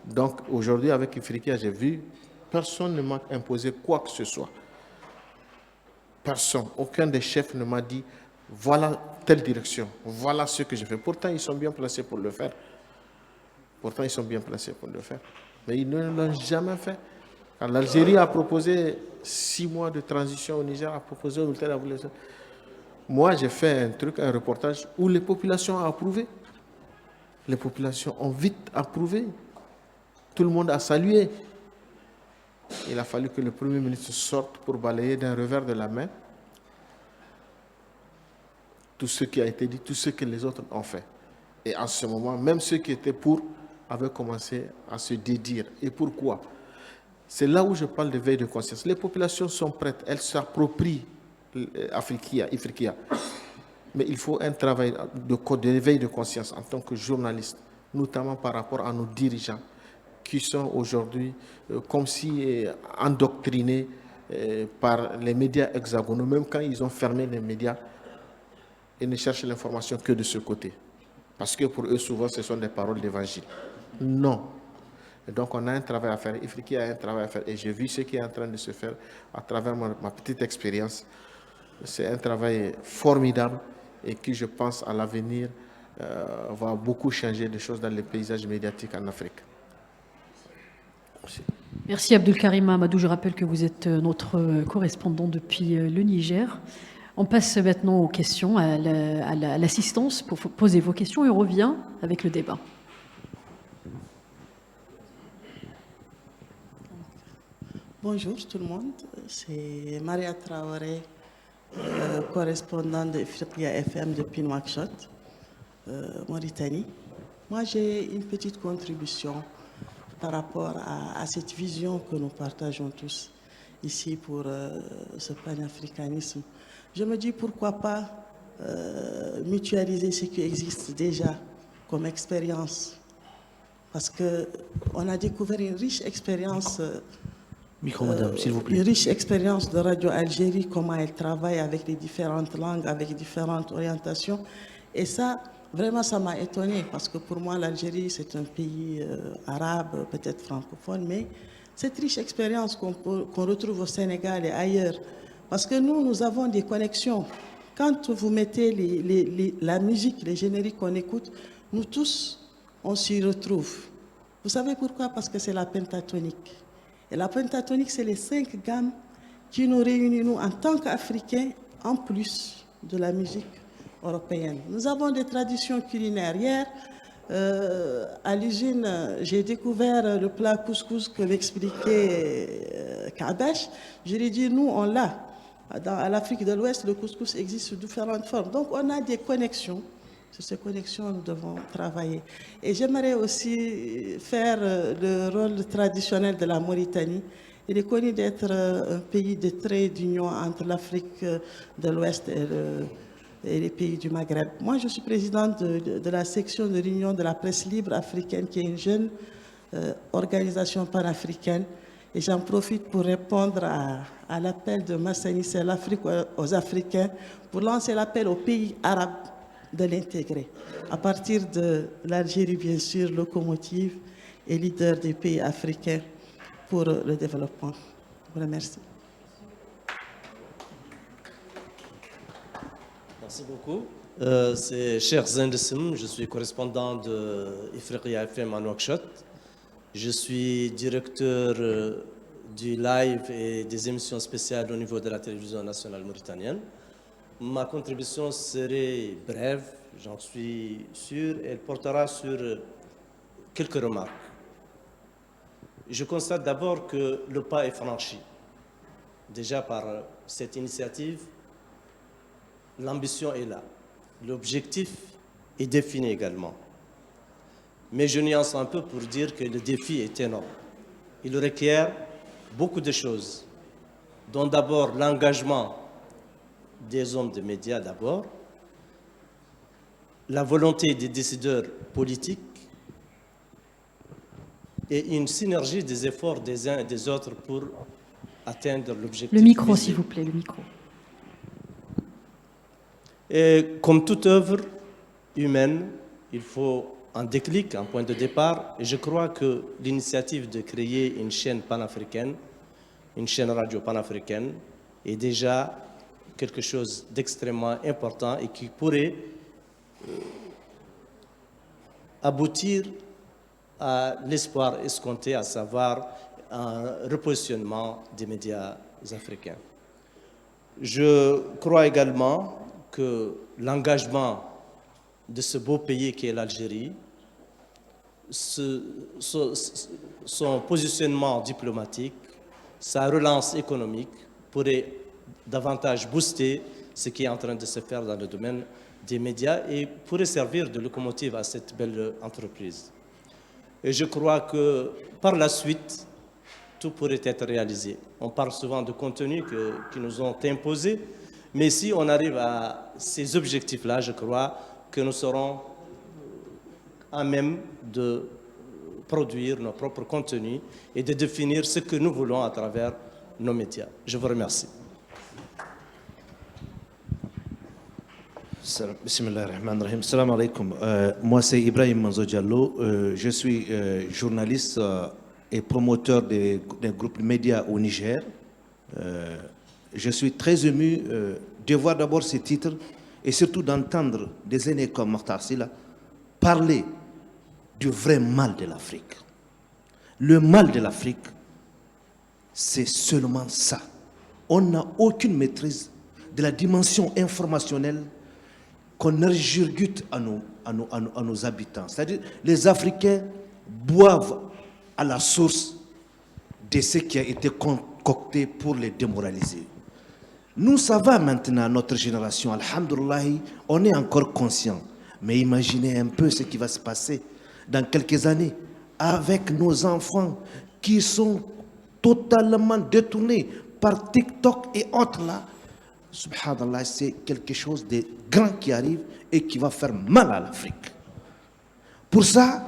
Donc aujourd'hui, avec Ifriqiya, j'ai vu personne ne m'a imposé quoi que ce soit. Personne, aucun des chefs ne m'a dit voilà telle direction, voilà ce que je fais. Pourtant, ils sont bien placés pour le faire. Pourtant, ils sont bien placés pour le faire. Mais ils ne l'ont jamais fait. Quand l'Algérie a proposé 6 mois de transition au Niger, a proposé au militaire, moi, j'ai fait un reportage où les populations ont approuvé. Les populations ont vite approuvé. Tout le monde a salué. Il a fallu que le Premier ministre sorte pour balayer d'un revers de la main tout ce qui a été dit, tout ce que les autres ont fait. Et en ce moment, même ceux qui étaient pour avaient commencé à se dédire. Et pourquoi? C'est là où je parle de veille de conscience. Les populations sont prêtes, elles s'approprient Ifriqiya. Mais il faut un travail de veille de conscience en tant que journaliste, notamment par rapport à nos dirigeants qui sont aujourd'hui comme si endoctrinés par les médias hexagonaux, même quand ils ont fermé les médias, ils ne cherchent l'information que de ce côté. Parce que pour eux, souvent, ce sont des paroles d'évangile. Non. Et donc, on a un travail à faire. Ifriqiya a un travail à faire. Et j'ai vu ce qui est en train de se faire à travers ma petite expérience. C'est un travail formidable et qui, je pense, à l'avenir, va beaucoup changer des choses dans les paysages médiatiques en Afrique. Merci. Merci Abdelkarim Amadou. Je rappelle que vous êtes notre correspondant depuis le Niger. On passe maintenant aux questions, à l'assistance pour poser vos questions et on revient avec le débat. Bonjour tout le monde, c'est Maria Traoré, correspondante de Ifriqiya FM depuis Nouakchott, Mauritanie. Moi j'ai une petite contribution par rapport à cette vision que nous partageons tous ici pour ce panafricanisme. Je me dis pourquoi pas mutualiser ce qui existe déjà comme expérience. Parce qu'on a découvert une riche expérience, Micro, madame, s'il vous plaît. une riche expérience de Radio Algérie, comment elle travaille avec les différentes langues, avec différentes orientations. Et ça, vraiment, ça m'a étonné parce que pour moi, l'Algérie, c'est un pays arabe, peut-être francophone, mais cette riche expérience qu'on retrouve au Sénégal et ailleurs, parce que nous avons des connexions. Quand vous mettez la musique, les génériques qu'on écoute, nous tous, on s'y retrouve. Vous savez pourquoi? Parce que c'est la pentatonique. Et la pentatonique, c'est les 5 gammes qui nous réunissent, nous, en tant qu'Africains, en plus de la musique européenne. Nous avons des traditions culinaires. Hier, à l'usine, j'ai découvert le plat couscous que m'expliquait Kadesh. Je lui ai dit, nous, on l'a. À l'Afrique de l'Ouest, le couscous existe sous différentes formes. Donc, on a des connexions. Sur ces connexions, nous devons travailler. Et j'aimerais aussi faire le rôle traditionnel de la Mauritanie. Il est connu d'être un pays de trait d'union entre l'Afrique de l'Ouest et les pays du Maghreb. Moi, je suis présidente de la section de l'Union de la presse libre africaine, qui est une jeune organisation panafricaine. Et j'en profite pour répondre à l'appel de Massani, c'est l'Afrique aux Africains, pour lancer l'appel aux pays arabes de l'intégrer. À partir de l'Algérie, bien sûr, locomotive et leader des pays africains pour le développement. Je vous remercie. Merci beaucoup. C'est Cheikh Zendessim, je suis correspondant de Ifriqiya FM à Nouakchott. Je suis directeur du live et des émissions spéciales au niveau de la télévision nationale mauritanienne. Ma contribution serait brève, j'en suis sûr, elle portera sur quelques remarques. Je constate d'abord que le pas est franchi. Déjà par cette initiative, l'ambition est là. L'objectif est défini également. Mais je nuance un peu pour dire que le défi est énorme. Il requiert beaucoup de choses, dont d'abord l'engagement des hommes de médias d'abord, la volonté des décideurs politiques et une synergie des efforts des uns et des autres pour atteindre l'objectif. Le micro, s'il vous plaît, le micro. Et comme toute œuvre humaine, il faut un déclic, un point de départ. Et je crois que l'initiative de créer une chaîne panafricaine, une chaîne radio panafricaine, est déjà quelque chose d'extrêmement important et qui pourrait aboutir à l'espoir escompté, à savoir un repositionnement des médias africains. Je crois également que l'engagement de ce beau pays qui est l'Algérie, son positionnement diplomatique, sa relance économique pourrait davantage booster ce qui est en train de se faire dans le domaine des médias et pourrait servir de locomotive à cette belle entreprise. Et je crois que par la suite, tout pourrait être réalisé. On parle souvent de contenus qui nous ont imposés, mais si on arrive à ces objectifs-là, je crois que nous serons à même de produire nos propres contenus et de définir ce que nous voulons à travers nos médias. Je vous remercie. Bismillahirrahmanirrahim. Salam alaikum. Moi, c'est Ibrahim Manzo Diallo. Je suis journaliste et promoteur des groupes médias au Niger. Je suis très ému de voir d'abord ces titres et surtout d'entendre des aînés comme Mokhtar Sylla parler du vrai mal de l'Afrique. Le mal de l'Afrique, c'est seulement ça. On n'a aucune maîtrise de la dimension informationnelle qu'on rejurgite à nos habitants. C'est-à-dire, les Africains boivent à la source de ce qui a été concocté pour les démoraliser. Nous, ça va maintenant, notre génération, alhamdoulilah, on est encore conscient. Mais imaginez un peu ce qui va se passer dans quelques années avec nos enfants qui sont totalement détournés par TikTok et autres là. Subhanallah, c'est quelque chose de grand qui arrive et qui va faire mal à l'Afrique. Pour ça,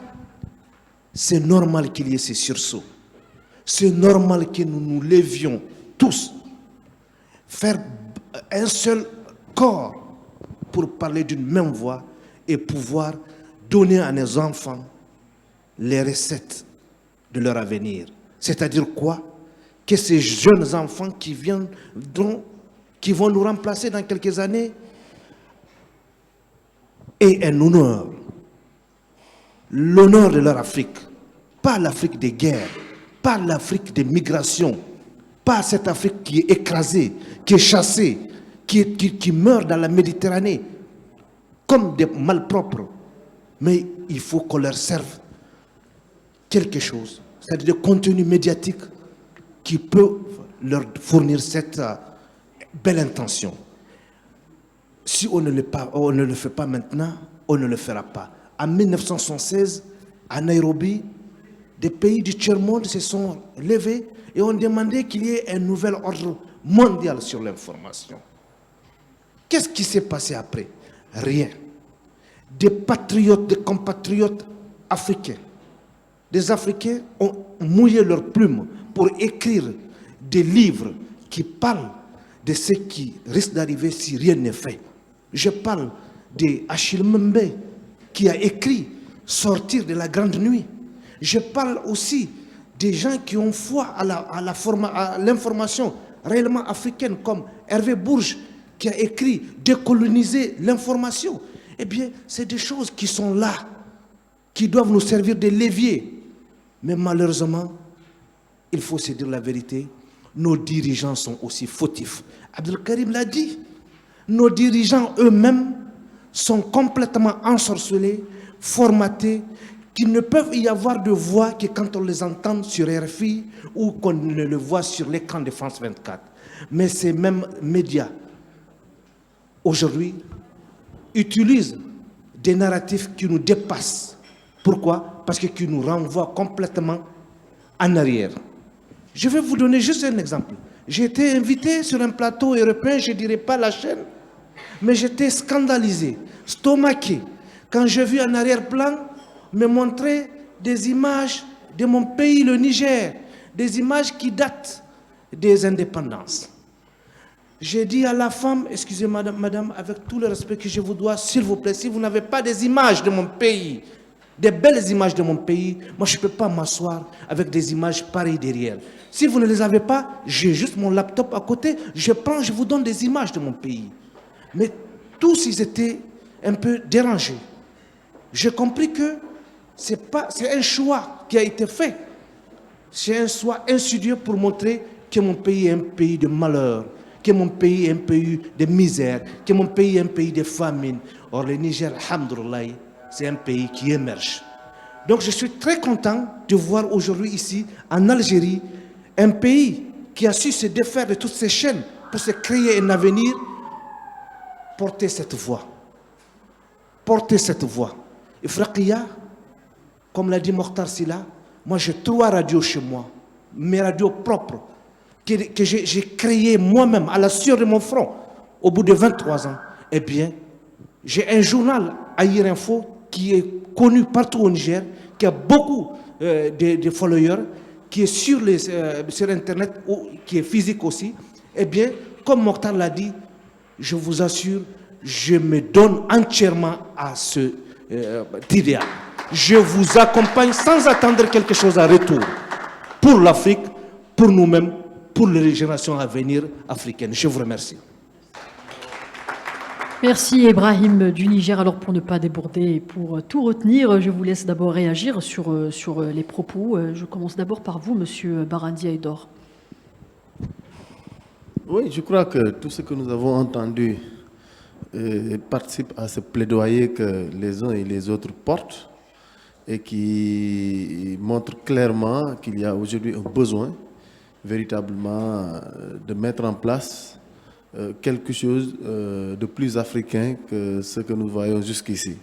c'est normal qu'il y ait ces sursauts. C'est normal que nous nous levions tous, faire un seul corps pour parler d'une même voix et pouvoir donner à nos enfants les recettes de leur avenir. C'est-à-dire quoi? Que ces jeunes enfants qui vont nous remplacer dans quelques années aient un honneur. L'honneur de leur Afrique. Pas l'Afrique des guerres, pas l'Afrique des migrations, pas cette Afrique qui est écrasée, qui est chassée, qui meurt dans la Méditerranée comme des malpropres. Mais il faut qu'on leur serve quelque chose, c'est-à-dire des contenus médiatiques qui peut leur fournir cette belle intention. Si on ne le fait pas maintenant, on ne le fera pas. En 1976, à Nairobi, des pays du tiers-monde se sont levés et ont demandé qu'il y ait un nouvel ordre mondial sur l'information. Qu'est-ce qui s'est passé après? Rien. Des patriotes, des compatriotes africains, des Africains ont mouillé leurs plumes pour écrire des livres qui parlent de ce qui risque d'arriver si rien n'est fait. Je parle d'Achille Mbembe qui a écrit « Sortir de la grande nuit ». Je parle aussi des gens qui ont foi à l'information réellement africaine comme Hervé Bourges qui a écrit « Décoloniser l'information ». Eh bien, c'est des choses qui sont là, qui doivent nous servir de levier. Mais malheureusement, il faut se dire la vérité, nos dirigeants sont aussi fautifs. Abdelkarim l'a dit, nos dirigeants eux-mêmes sont complètement ensorcelés, formatés, qu'il ne peuvent y avoir de voix que quand on les entend sur RFI ou qu'on ne le voit sur l'écran de France 24. Mais ces mêmes médias, aujourd'hui, utilisent des narratifs qui nous dépassent. Pourquoi? Parce qu'ils nous renvoient complètement en arrière. Je vais vous donner juste un exemple. J'ai été invité sur un plateau européen, je ne dirais pas la chaîne, mais j'étais scandalisé, stomaqué, quand j'ai vu en arrière-plan me montrer des images de mon pays, le Niger, des images qui datent des indépendances. J'ai dit à la femme, excusez-moi madame, avec tout le respect que je vous dois, s'il vous plaît, si vous n'avez pas des images de mon pays, des belles images de mon pays. Moi, je ne peux pas m'asseoir avec des images pareilles derrière. Si vous ne les avez pas, j'ai juste mon laptop à côté, je prends, je vous donne des images de mon pays. Mais tous, ils étaient un peu dérangés. J'ai compris que c'est un choix qui a été fait. C'est un choix insidieux pour montrer que mon pays est un pays de malheur, que mon pays est un pays de misère, que mon pays est un pays de famine. Or, le Niger, alhamdoulilah, c'est un pays qui émerge. Donc, je suis très content de voir aujourd'hui ici, en Algérie, un pays qui a su se défaire de toutes ces chaînes pour se créer un avenir, porter cette voix. Porter cette voix. Ifriqiya, comme l'a dit Mokhtar Silla, moi j'ai 3 radios chez moi, mes radios propres, que j'ai créées moi-même à la sueur de mon front, au bout de 23 ans. Eh bien, j'ai un journal, Aïr Info, qui est connu partout au Niger, qui a beaucoup de followers, qui est sur Internet, qui est physique aussi. Eh bien, comme Mokhtar l'a dit, je vous assure, je me donne entièrement à ce idéal. Je vous accompagne sans attendre quelque chose en retour. Pour l'Afrique, pour nous-mêmes, pour les générations à venir africaines. Je vous remercie. Merci Ibrahim du Niger. Alors pour ne pas déborder et pour tout retenir, je vous laisse d'abord réagir sur les propos. Je commence d'abord par vous, Monsieur Barandi Aïdor. Oui, je crois que tout ce que nous avons entendu participe à ce plaidoyer que les uns et les autres portent et qui montre clairement qu'il y a aujourd'hui un besoin véritablement de mettre en place quelque chose de plus africain que ce que nous voyons jusqu'ici.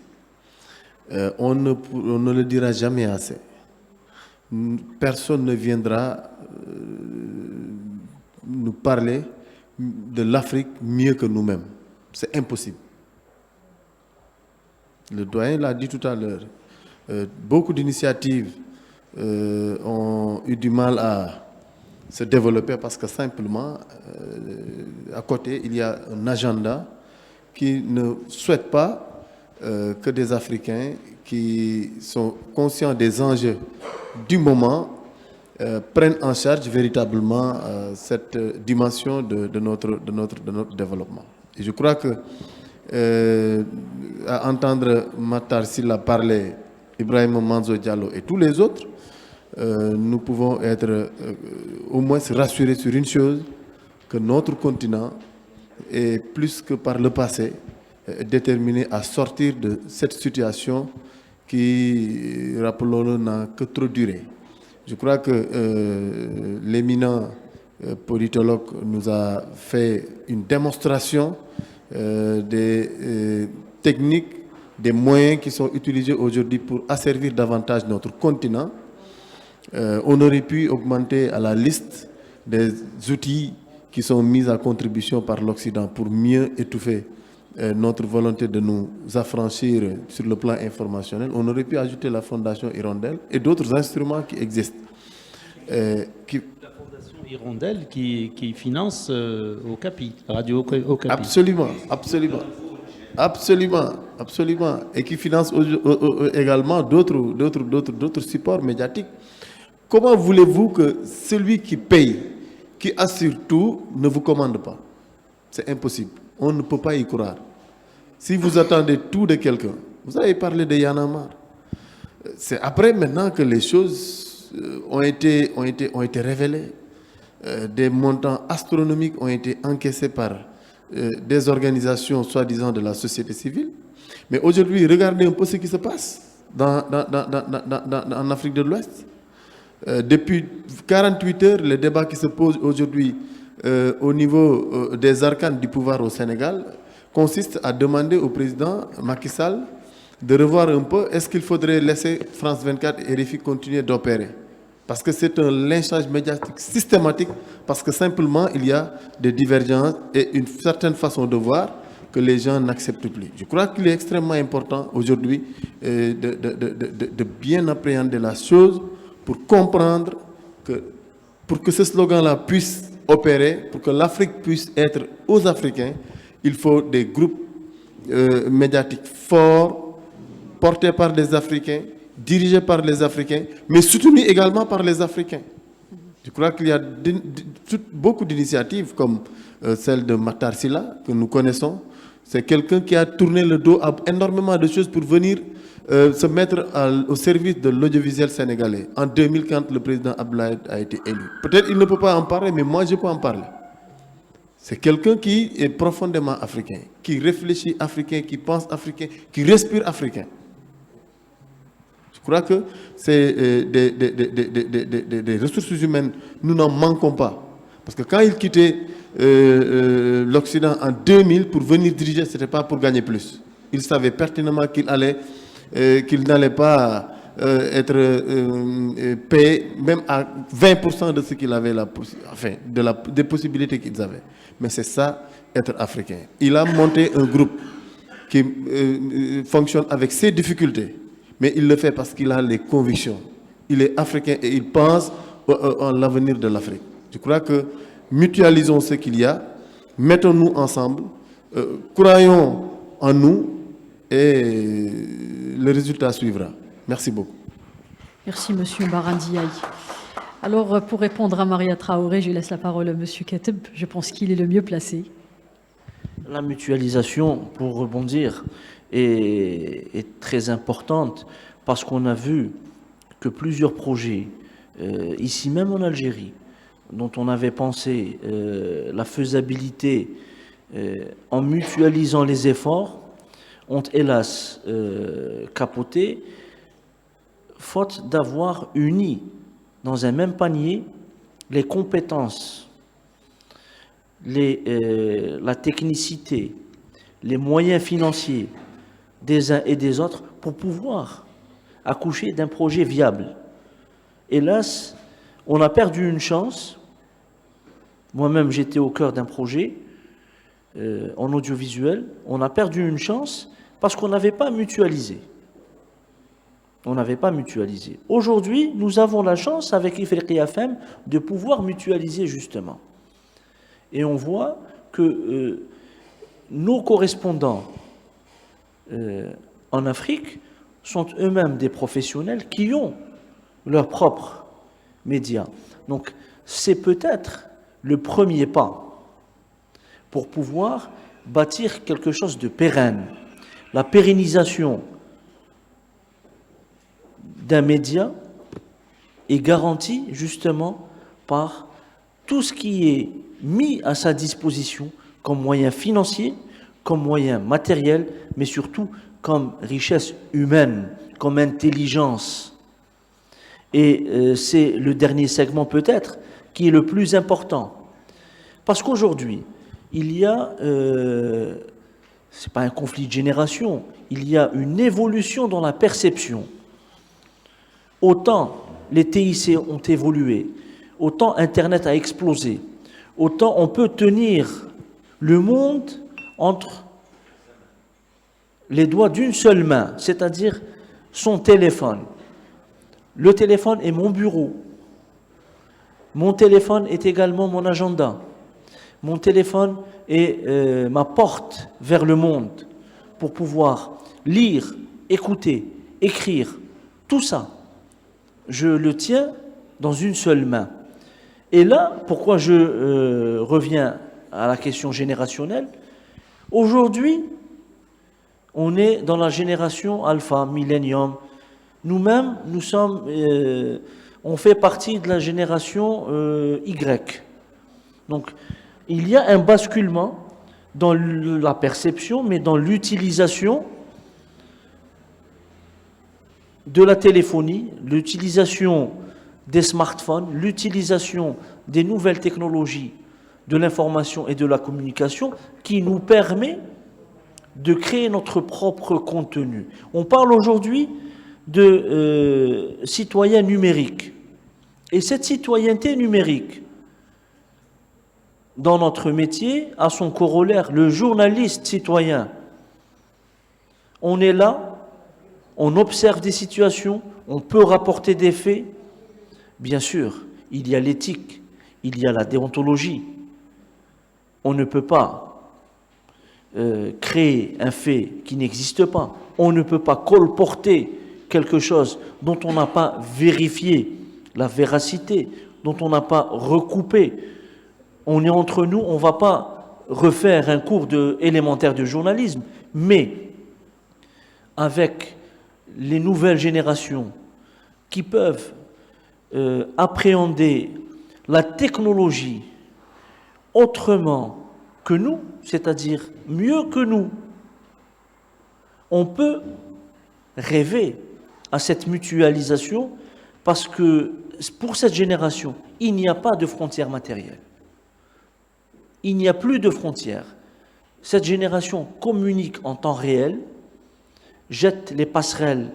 On ne le dira jamais assez. Personne ne viendra nous parler de l'Afrique mieux que nous-mêmes. C'est impossible. Le doyen l'a dit tout à l'heure. Beaucoup d'initiatives ont eu du mal à se développer parce que simplement, à côté, il y a un agenda qui ne souhaite pas que des Africains qui sont conscients des enjeux du moment prennent en charge véritablement cette dimension de notre développement. Et je crois que à entendre Matar Silla parler, Ibrahim Manzo Diallo et tous les autres, nous pouvons être au moins rassurés sur une chose, que notre continent est plus que par le passé déterminé à sortir de cette situation qui, rappelons-le, n'a que trop duré. Je crois que l'éminent politologue nous a fait une démonstration des techniques, des moyens qui sont utilisés aujourd'hui pour asservir davantage notre continent. On aurait pu augmenter à la liste des outils qui sont mis à contribution par l'Occident pour mieux étouffer notre volonté de nous affranchir sur le plan informationnel. On aurait pu ajouter la Fondation Hirondelle et d'autres instruments qui existent. La Fondation Hirondelle qui finance Okapi, Radio Okapi. Absolument, absolument. Absolument, absolument. Et qui finance également d'autres supports médiatiques. Comment voulez-vous que celui qui paye, qui assure tout, ne vous commande pas? C'est impossible. On ne peut pas y croire. Si vous attendez tout de quelqu'un, vous avez parlé de Y'en a marre. C'est après maintenant que les choses ont été révélées. Des montants astronomiques ont été encaissés par des organisations soi-disant de la société civile. Mais aujourd'hui, regardez un peu ce qui se passe en Afrique de l'Ouest. Depuis 48 heures, les débats qui se posent aujourd'hui au niveau des arcanes du pouvoir au Sénégal consistent à demander au président Macky Sall de revoir un peu, est-ce qu'il faudrait laisser France 24 et RFI continuer d'opérer? Parce que c'est un lynchage médiatique systématique, parce que simplement il y a des divergences et une certaine façon de voir que les gens n'acceptent plus. Je crois qu'il est extrêmement important aujourd'hui de bien appréhender la chose pour comprendre que pour que ce slogan-là puisse opérer, pour que l'Afrique puisse être aux Africains, il faut des groupes médiatiques forts, portés par des Africains, dirigé par les Africains, mais soutenu également par les Africains. Je crois qu'il y a beaucoup d'initiatives comme celle de Matar Sylla, que nous connaissons. C'est quelqu'un qui a tourné le dos à énormément de choses pour venir se mettre au service de l'audiovisuel sénégalais. En 2000, quand le président Abdoulaye a été élu. Peut-être qu'il ne peut pas en parler, mais moi je peux en parler. C'est quelqu'un qui est profondément africain, qui réfléchit africain, qui pense africain, qui respire africain. Je crois que c'est des ressources humaines, nous n'en manquons pas. Parce que quand il quittait l'Occident en 2000 pour venir diriger, ce n'était pas pour gagner plus. Il savait pertinemment qu'il n'allait pas être payé même à 20% de ce qu'il avait, des possibilités qu'ils avaient. Mais c'est ça, être africain. Il a monté un groupe qui fonctionne avec ses difficultés, mais il le fait parce qu'il a les convictions. Il est africain et il pense à l'avenir de l'Afrique. Je crois que mutualisons ce qu'il y a, mettons-nous ensemble, croyons en nous et le résultat suivra. Merci beaucoup. Merci, Monsieur Barandiaï. Alors, pour répondre à Maria Traoré, je laisse la parole à Monsieur Kateb. Je pense qu'il est le mieux placé. La mutualisation, pour rebondir, est très importante parce qu'on a vu que plusieurs projets, ici même en Algérie, dont on avait pensé la faisabilité en mutualisant les efforts, ont hélas capoté, faute d'avoir uni dans un même panier les compétences, la technicité, les moyens financiers des uns et des autres pour pouvoir accoucher d'un projet viable. Hélas, on a perdu une chance. Moi-même, j'étais au cœur d'un projet en audiovisuel. On a perdu une chance parce qu'on n'avait pas mutualisé. On n'avait pas mutualisé. Aujourd'hui, nous avons la chance, avec Ifriqiya FM, de pouvoir mutualiser justement. Et on voit que nos correspondants en Afrique sont eux-mêmes des professionnels qui ont leurs propres médias. Donc, c'est peut-être le premier pas pour pouvoir bâtir quelque chose de pérenne. La pérennisation d'un média est garantie justement par tout ce qui est mis à sa disposition comme moyen financier, comme moyen matériel, mais surtout comme richesse humaine, comme intelligence. Et c'est le dernier segment peut-être qui est le plus important. Parce qu'aujourd'hui, il y a, c'est pas un conflit de génération, il y a une évolution dans la perception. Autant les TIC ont évolué, autant Internet a explosé, autant on peut tenir le monde entre les doigts d'une seule main, c'est-à-dire son téléphone. Le téléphone est mon bureau. Mon téléphone est également mon agenda. Mon téléphone est ma porte vers le monde pour pouvoir lire, écouter, écrire, tout ça. Je le tiens dans une seule main. Et là, pourquoi je reviens à la question générationnelle, aujourd'hui, on est dans la génération alpha, millénium. Nous-mêmes, nous sommes, on fait partie de la génération Y. Donc, il y a un basculement dans la perception, mais dans l'utilisation de la téléphonie, l'utilisation des smartphones, l'utilisation des nouvelles technologies de l'information et de la communication qui nous permet de créer notre propre contenu. On parle aujourd'hui de citoyens numériques. Et cette citoyenneté numérique, dans notre métier, a son corollaire, le journaliste citoyen. On est là, on observe des situations, on peut rapporter des faits. Bien sûr, il y a l'éthique, il y a la déontologie. On ne peut pas créer un fait qui n'existe pas. On ne peut pas colporter quelque chose dont on n'a pas vérifié la véracité, dont on n'a pas recoupé, on est entre nous, on ne va pas refaire un cours élémentaire de journalisme, mais avec les nouvelles générations qui peuvent appréhender la technologie autrement que nous, c'est-à-dire mieux que nous, on peut rêver à cette mutualisation parce que pour cette génération, il n'y a pas de frontières matérielles. Il n'y a plus de frontières. Cette génération communique en temps réel, jette les passerelles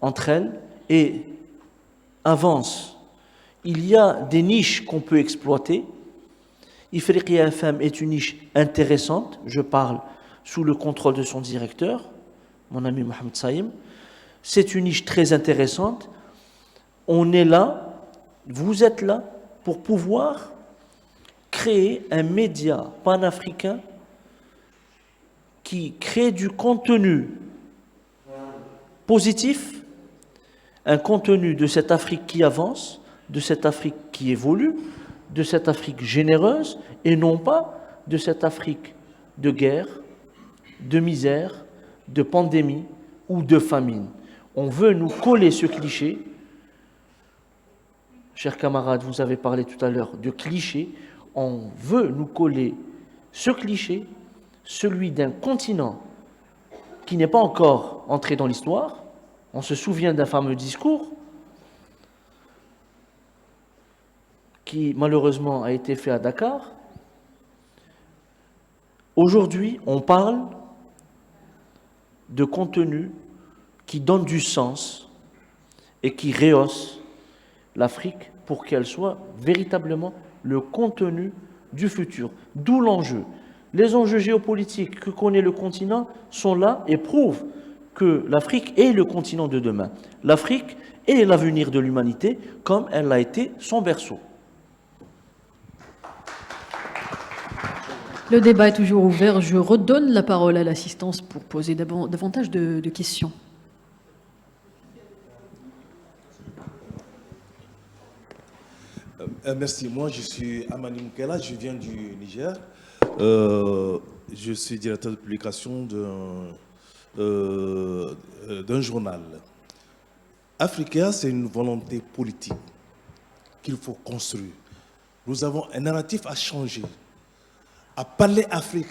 entre elles et avance. Il y a des niches qu'on peut exploiter. Ifriqiya FM est une niche intéressante. Je parle sous le contrôle de son directeur, mon ami Mohamed Saïm. C'est une niche très intéressante. On est là, vous êtes là, pour pouvoir créer un média panafricain qui crée du contenu positif, un contenu de cette Afrique qui avance, de cette Afrique qui évolue, de cette Afrique généreuse, et non pas de cette Afrique de guerre, de misère, de pandémie ou de famine. On veut nous coller ce cliché. Chers camarades, vous avez parlé tout à l'heure de cliché. On veut nous coller ce cliché, celui d'un continent qui n'est pas encore entré dans l'histoire. On se souvient d'un fameux discours qui malheureusement a été fait à Dakar. Aujourd'hui, on parle de contenu qui donne du sens et qui rehausse l'Afrique pour qu'elle soit véritablement le contenu du futur. D'où l'enjeu. Les enjeux géopolitiques que connaît le continent sont là et prouvent que l'Afrique est le continent de demain. L'Afrique est l'avenir de l'humanité comme elle a été son berceau. Le débat est toujours ouvert. Je redonne la parole à l'assistance pour poser davantage de questions. Merci. Moi, je suis Amani Moukela, je viens du Niger. Je suis directeur de publication d'un journal. Africa, c'est une volonté politique qu'il faut construire. Nous avons un narratif à changer, à parler Afrique,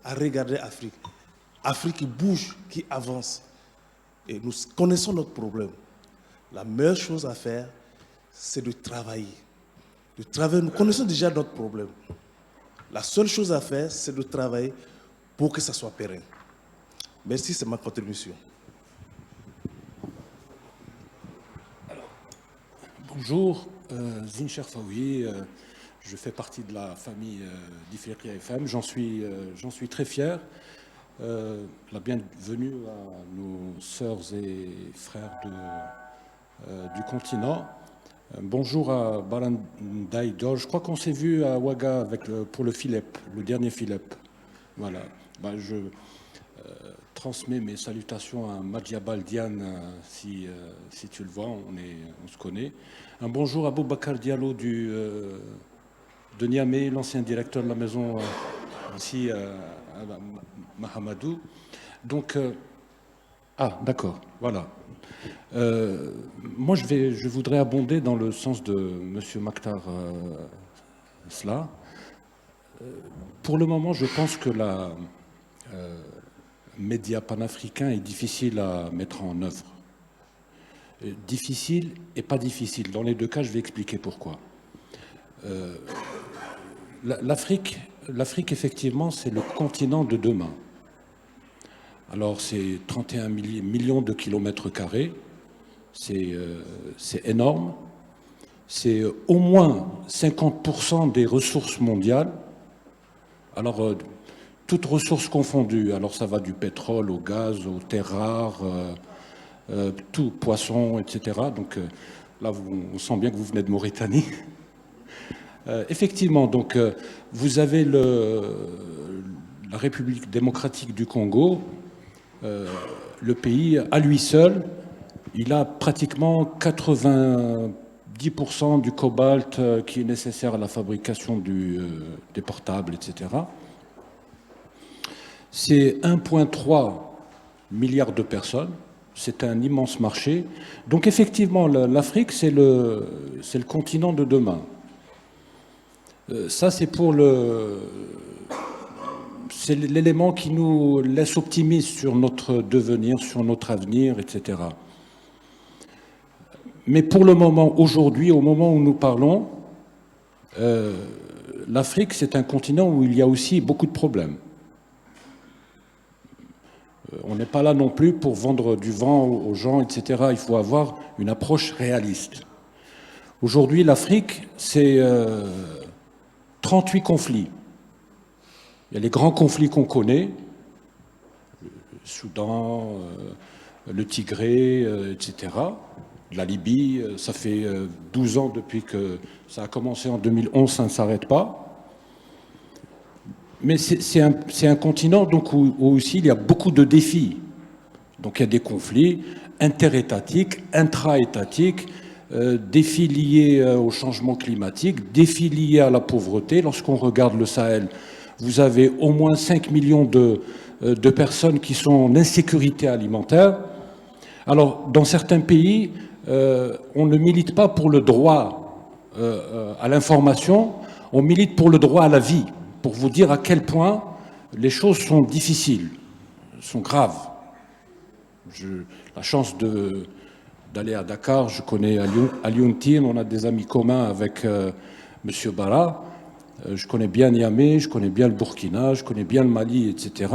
à regarder Afrique. Afrique qui bouge, qui avance. Et nous connaissons notre problème. La meilleure chose à faire, c'est de travailler. Nous connaissons déjà notre problème. La seule chose à faire, c'est de travailler pour que ça soit pérenne. Merci, c'est ma contribution. Alors, bonjour, Zincher Faoui, je fais partie de la famille d'Ifriqiya FM. J'en suis très fier. La bienvenue à nos sœurs et frères du continent. Bonjour à Barandaï Dor. Je crois qu'on s'est vu à Ouaga pour le FILEP, le dernier FILEP. Voilà. Je transmets mes salutations à Madjabal Diane, si tu le vois, on se connaît. Un bonjour à Boubacar Diallo de Niamey, l'ancien directeur de la maison ici à Mahamadou. Donc, d'accord, voilà. Moi, je voudrais abonder dans le sens de M. Makhtar Sla. Pour le moment, je pense que la média panafricain est difficile à mettre en œuvre. Difficile et pas difficile. Dans les deux cas, je vais expliquer pourquoi. L'Afrique, effectivement, c'est le continent de demain. Alors, c'est 31 millions de kilomètres carrés. C'est énorme. C'est au moins 50% des ressources mondiales. Alors, toutes ressources confondues. Alors, ça va du pétrole au gaz, aux terres rares, tout, poissons, etc. Donc, là, on sent bien que vous venez de Mauritanie. Effectivement, donc, vous avez la République démocratique du Congo. Le pays, à lui seul, il a pratiquement 90% du cobalt qui est nécessaire à la fabrication des portables, etc. C'est 1,3 milliard de personnes. C'est un immense marché. Donc effectivement, l'Afrique, c'est le continent de demain. Ça, c'est l'élément qui nous laisse optimistes sur notre devenir, sur notre avenir, etc. Mais pour le moment, aujourd'hui, au moment où nous parlons, l'Afrique, c'est un continent où il y a aussi beaucoup de problèmes. On n'est pas là non plus pour vendre du vent aux gens, etc. Il faut avoir une approche réaliste. Aujourd'hui, l'Afrique, c'est 38 conflits. Il y a les grands conflits qu'on connaît, le Soudan, le Tigré, etc. La Libye, ça fait 12 ans depuis que ça a commencé en 2011, ça ne s'arrête pas. Mais c'est un continent donc, où aussi il y a beaucoup de défis. Donc il y a des conflits interétatiques, intra-étatiques, défis liés au changement climatique, défis liés à la pauvreté. Lorsqu'on regarde le Sahel, vous avez au moins 5 millions de personnes qui sont en insécurité alimentaire. Alors, dans certains pays, on ne milite pas pour le droit à l'information, on milite pour le droit à la vie, pour vous dire à quel point les choses sont difficiles, sont graves. J'ai la chance d'aller à Dakar, je connais Alioune, on a des amis communs avec M. Bara. Je connais bien Niamey, je connais bien le Burkina, je connais bien le Mali, etc.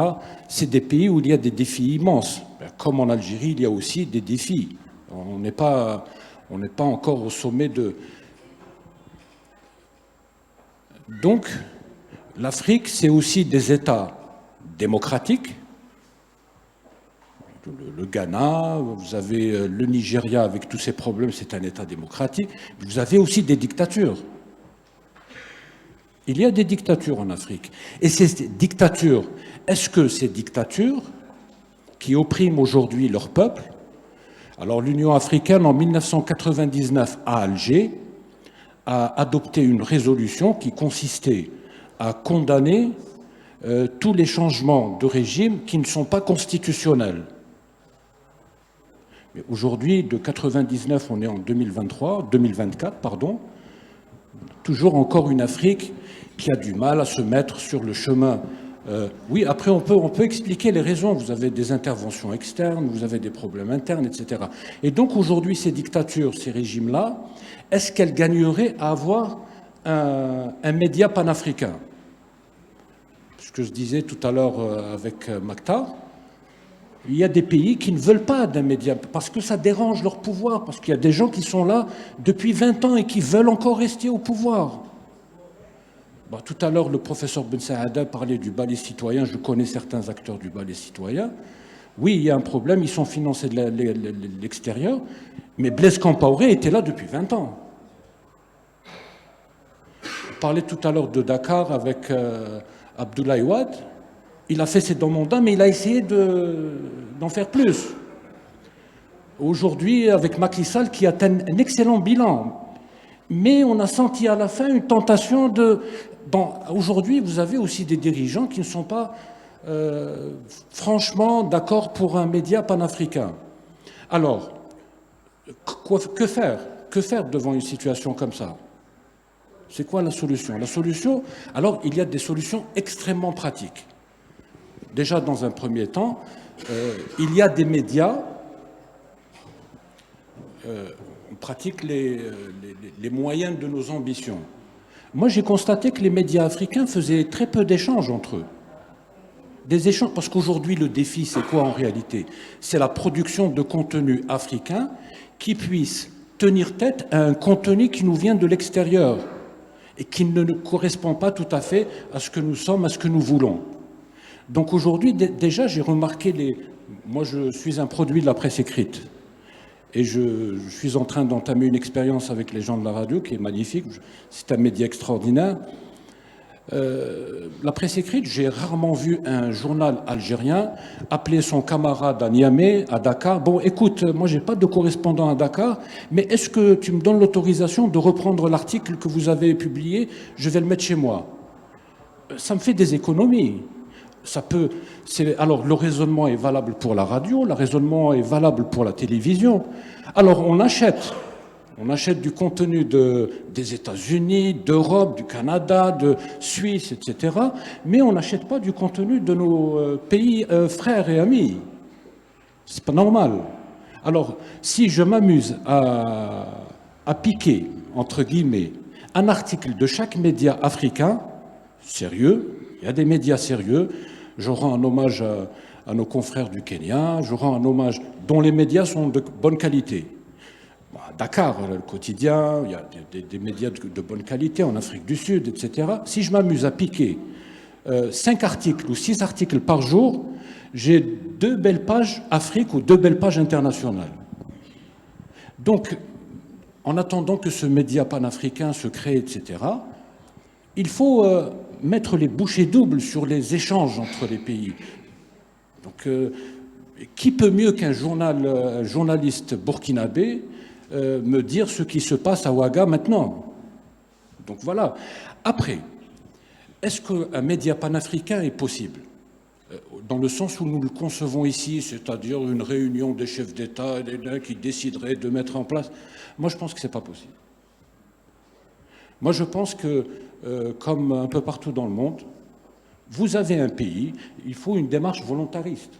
C'est des pays où il y a des défis immenses. Comme en Algérie, il y a aussi des défis. On n'est pas encore au sommet de... Donc, l'Afrique, c'est aussi des États démocratiques. Le Ghana, vous avez le Nigeria avec tous ses problèmes, c'est un État démocratique. Vous avez aussi des dictatures. Il y a des dictatures en Afrique. Et ces dictatures, est-ce que ces dictatures qui oppriment aujourd'hui leur peuple, alors l'Union africaine en 1999 à Alger a adopté une résolution qui consistait à condamner tous les changements de régime qui ne sont pas constitutionnels. Mais aujourd'hui, de 1999, on est en 2024, pardon, toujours encore une Afrique qui a du mal à se mettre sur le chemin. Oui, après, on peut expliquer les raisons. Vous avez des interventions externes, vous avez des problèmes internes, etc. Et donc, aujourd'hui, ces dictatures, ces régimes-là, est-ce qu'elles gagneraient à avoir un média panafricain? Ce que je disais tout à l'heure avec Maktar, il y a des pays qui ne veulent pas d'un média parce que ça dérange leur pouvoir, parce qu'il y a des gens qui sont là depuis 20 ans et qui veulent encore rester au pouvoir. Bon, tout à l'heure, le professeur Ben Saada parlait du ballet citoyen. Je connais certains acteurs du ballet citoyen. Oui, il y a un problème, ils sont financés de l'extérieur, mais Blaise Compaoré était là depuis 20 ans. On parlait tout à l'heure de Dakar avec Abdoulaye Wade. Il a fait ses deux mandats, mais il a essayé d'en faire plus. Aujourd'hui, avec Macky Sall, qui a un excellent bilan, mais on a senti à la fin une tentation de... Bon, aujourd'hui, vous avez aussi des dirigeants qui ne sont pas franchement d'accord pour un média panafricain. Alors, que faire? Que faire devant une situation comme ça? C'est quoi la solution? La solution, alors, il y a des solutions extrêmement pratiques. Déjà, dans un premier temps, il y a des médias, on pratique les moyens de nos ambitions. Moi, j'ai constaté que les médias africains faisaient très peu d'échanges entre eux. Des échanges, parce qu'aujourd'hui, le défi, c'est quoi en réalité? C'est la production de contenu africain qui puisse tenir tête à un contenu qui nous vient de l'extérieur et qui ne correspond pas tout à fait à ce que nous sommes, à ce que nous voulons. Donc aujourd'hui, déjà, j'ai remarqué moi, je suis un produit de la presse écrite. Et je suis en train d'entamer une expérience avec les gens de la radio qui est magnifique. C'est un média extraordinaire. La presse écrite, j'ai rarement vu un journal algérien appeler son camarade à Niamey, à Dakar. Bon, écoute, moi, j'ai pas de correspondant à Dakar, mais est-ce que tu me donnes l'autorisation de reprendre l'article que vous avez publié? Je vais le mettre chez moi. Ça me fait des économies. Alors, le raisonnement est valable pour la radio, le raisonnement est valable pour la télévision. Alors, on achète du contenu des États-Unis, d'Europe, du Canada, de Suisse, etc. Mais on n'achète pas du contenu de nos pays frères et amis. C'est pas normal. Alors, si je m'amuse à piquer, entre guillemets, un article de chaque média africain, sérieux, il y a des médias sérieux, je rends un hommage à nos confrères du Kenya, je rends un hommage dont les médias sont de bonne qualité. À Dakar, le quotidien, il y a des médias de bonne qualité en Afrique du Sud, etc. Si je m'amuse à piquer 5 articles ou 6 articles par jour, j'ai 2 belles pages Afrique ou 2 belles pages internationales. Donc, en attendant que ce média panafricain se crée, etc., il faut mettre les bouchées doubles sur les échanges entre les pays. Donc, qui peut mieux qu'un journaliste burkinabé me dire ce qui se passe à Ouaga maintenant? Donc voilà. Après, est-ce qu'un média panafricain est possible? Dans le sens où nous le concevons ici, c'est-à-dire une réunion des chefs d'État qui décideraient de mettre en place. Moi, je pense que ce n'est pas possible. Moi, je pense que, comme un peu partout dans le monde, vous avez un pays, il faut une démarche volontariste.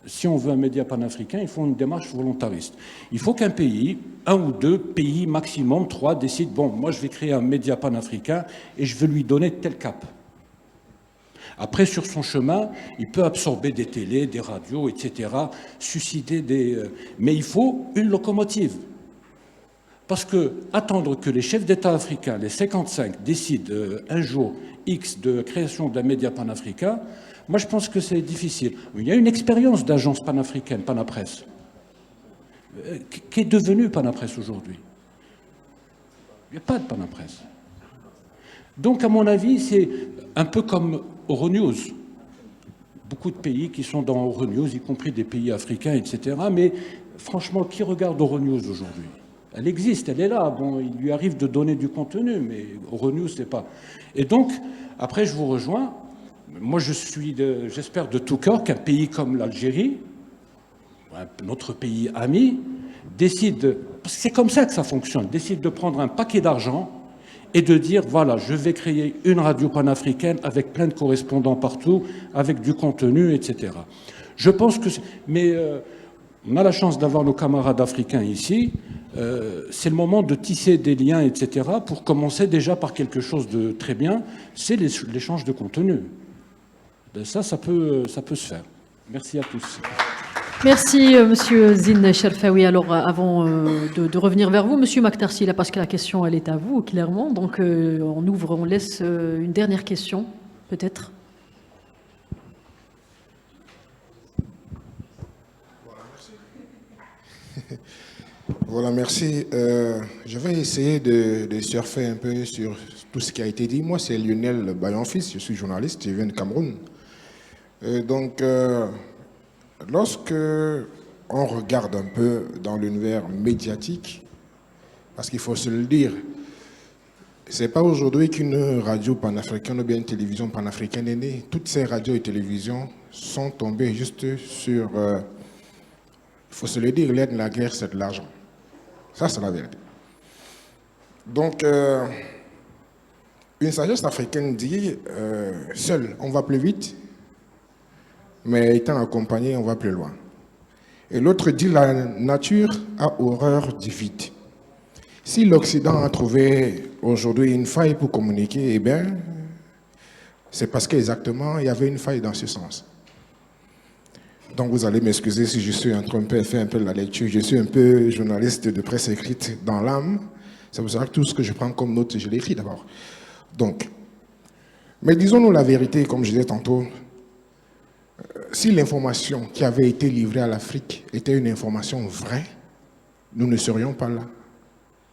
Si on veut un média panafricain, il faut une démarche volontariste. Il faut qu'un pays, 1 ou 2 pays, maximum 3, décident, bon, moi je vais créer un média panafricain et je vais lui donner tel cap. Après, sur son chemin, il peut absorber des télés, des radios, etc., susciter des... Mais il faut une locomotive. Parce que attendre que les chefs d'État africains, les 55, décident un jour X de création d'un média panafricain, moi je pense que c'est difficile. Il y a une expérience d'agence panafricaine, Panapresse, qui est devenue Panapresse aujourd'hui. Il n'y a pas de Panapresse. Donc, à mon avis, c'est un peu comme Euronews. Beaucoup de pays qui sont dans Euronews, y compris des pays africains, etc. Mais franchement, qui regarde Euronews aujourd'hui? Elle existe, elle est là. Bon, il lui arrive de donner du contenu, mais Euronews, c'est pas. Et donc, après, je vous rejoins. Moi, j'espère de tout cœur qu'un pays comme l'Algérie, notre pays ami, décide, parce que c'est comme ça que ça fonctionne, décide de prendre un paquet d'argent et de dire, voilà, je vais créer une radio panafricaine avec plein de correspondants partout, avec du contenu, etc. Je pense que... Mais on a la chance d'avoir nos camarades africains ici. C'est le moment de tisser des liens, etc., pour commencer déjà par quelque chose de très bien, c'est l'échange de contenu. Ça peut se faire. Merci à tous. Merci, Monsieur Zine Cherfaoui. Alors, avant de revenir vers vous, Monsieur Maktarsi, là, parce que la question, elle est à vous, clairement. Donc, on laisse une dernière question, peut-être. Voilà, merci. Je vais essayer de surfer un peu sur tout ce qui a été dit. Moi, c'est Lionel Bayon-Fils, je suis journaliste, je viens de Cameroun. Lorsque on regarde un peu dans l'univers médiatique, parce qu'il faut se le dire, c'est pas aujourd'hui qu'une radio panafricaine ou bien une télévision panafricaine est née. Toutes ces radios et télévisions sont tombées juste sur... il faut se le dire, l'aide de la guerre, c'est de l'argent. Ça, c'est la vérité. Donc, une sagesse africaine dit, seul, on va plus vite, mais étant accompagné, on va plus loin. Et l'autre dit, la nature a horreur du vide. Si l'Occident a trouvé aujourd'hui une faille pour communiquer, eh bien, c'est parce qu'exactement, il y avait une faille dans ce sens. Donc vous allez m'excuser si je suis en train de faire un peu la lecture. Je suis un peu journaliste de presse écrite dans l'âme. C'est pour ça que tout ce que je prends comme note, je l'écris d'abord. Donc, mais disons-nous la vérité, comme je disais tantôt, si l'information qui avait été livrée à l'Afrique était une information vraie, nous ne serions pas là,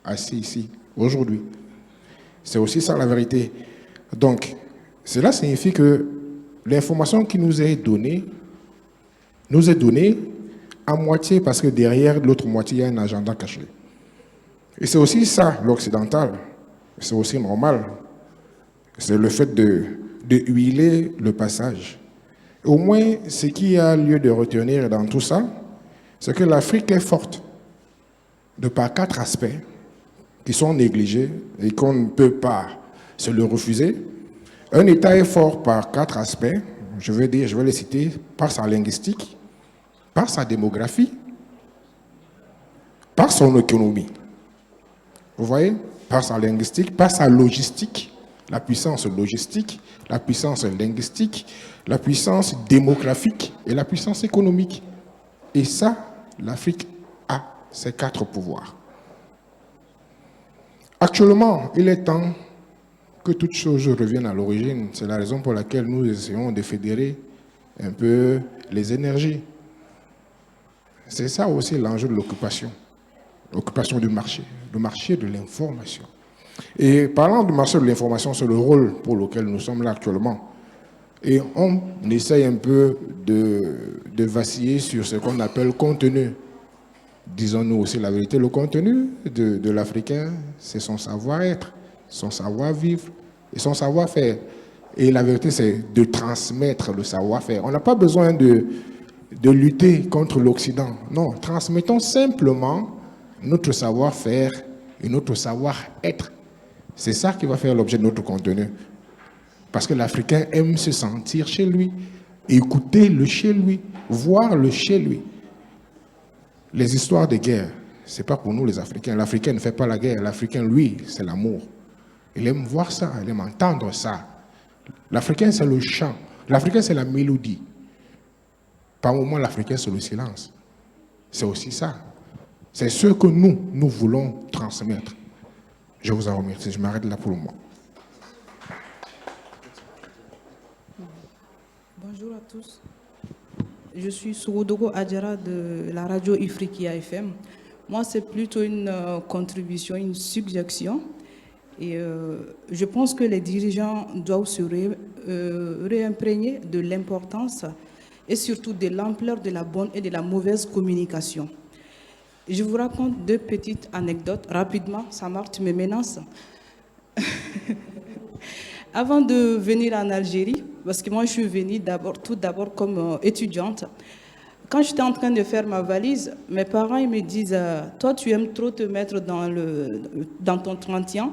assis ici, aujourd'hui. C'est aussi ça la vérité. Donc, cela signifie que l'information qui nous est donnée à moitié parce que derrière l'autre moitié, il y a un agenda caché. Et c'est aussi ça, l'occidental. C'est aussi normal. C'est le fait de huiler le passage. Au moins, ce qui a lieu de retenir dans tout ça, c'est que l'Afrique est forte de par 4 aspects qui sont négligés et qu'on ne peut pas se le refuser. Un État est fort par 4 aspects, je vais les citer, par sa linguistique, par sa démographie, par son économie. Vous voyez? Par sa linguistique, par sa logistique, la puissance logistique, la puissance linguistique, la puissance démographique et la puissance économique. Et ça, l'Afrique a ces 4 pouvoirs. Actuellement, il est temps que toutes choses reviennent à l'origine. C'est la raison pour laquelle nous essayons de fédérer un peu les énergies. C'est ça aussi l'enjeu de l'occupation du marché, le marché de l'information. Et parlant du marché de l'information, c'est le rôle pour lequel nous sommes là actuellement. Et on essaye un peu de vaciller sur ce qu'on appelle contenu. Disons-nous aussi la vérité, le contenu de l'Africain, c'est son savoir-être, son savoir-vivre et son savoir-faire. Et la vérité, c'est de transmettre le savoir-faire. On n'a pas besoin de lutter contre l'Occident. Non, transmettons simplement notre savoir-faire et notre savoir-être. C'est ça qui va faire l'objet de notre contenu. Parce que l'Africain aime se sentir chez lui, écouter le chez lui, voir le chez lui. Les histoires de guerre, ce n'est pas pour nous les Africains. L'Africain ne fait pas la guerre. L'Africain, lui, c'est l'amour. Il aime voir ça, il aime entendre ça. L'Africain, c'est le chant. L'Africain, c'est la mélodie. Par moments, l'Africain, c'est le silence. C'est aussi ça. C'est ce que nous voulons transmettre. Je vous en remercie. Je m'arrête là pour le moment. Bonjour à tous. Je suis Sougodogo Adjara de la radio Ifriqiya FM. Moi, c'est plutôt une contribution, une suggestion. Et je pense que les dirigeants doivent se réimprégner de l'importance et surtout de l'ampleur de la bonne et de la mauvaise communication. Je vous raconte 2 petites anecdotes rapidement. Samar, tu me menaces. Avant de venir en Algérie, parce que moi je suis venue tout d'abord comme étudiante, quand j'étais en train de faire ma valise, mes parents ils me disent toi tu aimes trop te mettre dans ton 31,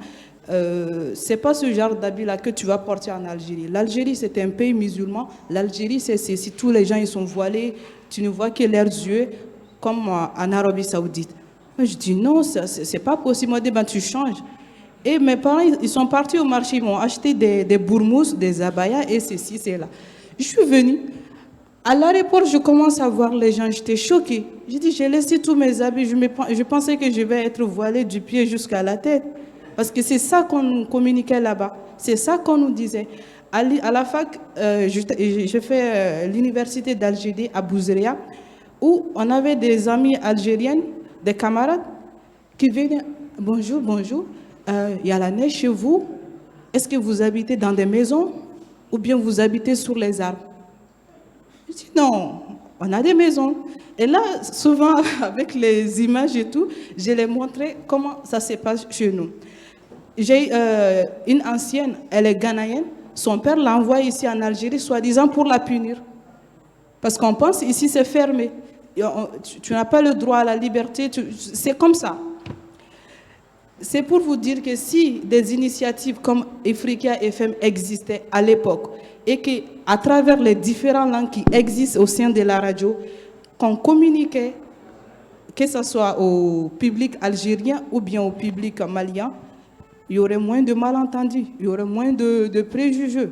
c'est pas ce genre d'habit là que tu vas porter en Algérie. L'Algérie c'est un pays musulman, l'Algérie c'est si tous les gens ils sont voilés, tu ne vois que leurs yeux comme en Arabie Saoudite. Moi, je dis non, c'est pas possible. Moi, ben, tu changes. Et mes parents, ils sont partis au marché, ils m'ont acheté des bourmousses, des abayas et ceci, c'est là. Je suis venue. À l'aéroport, je commence à voir les gens, j'étais choquée. J'ai dit, j'ai laissé tous mes habits, je pensais que je vais être voilée du pied jusqu'à la tête. Parce que c'est ça qu'on communiquait là-bas. C'est ça qu'on nous disait. À la fac, je fais l'université d'Algérie à Bouzria, où on avait des amis algériennes, des camarades, qui venaient, bonjour, bonjour, il y a la neige chez vous, est-ce que vous habitez dans des maisons ou bien vous habitez sur les arbres? Je dis non, on a des maisons. Et là, souvent, avec les images et tout, je les montrais comment ça se passe chez nous. J'ai une ancienne, elle est ghanéenne, son père l'envoie ici en Algérie, soi-disant pour la punir. Parce qu'on pense ici c'est fermé. Tu n'as pas le droit à la liberté, c'est comme ça. C'est pour vous dire que si des initiatives comme Ifriqiya FM existaient à l'époque et qu'à travers les différentes langues qui existent au sein de la radio, qu'on communiquait, que ce soit au public algérien ou bien au public malien, il y aurait moins de malentendus, il y aurait moins de préjugés.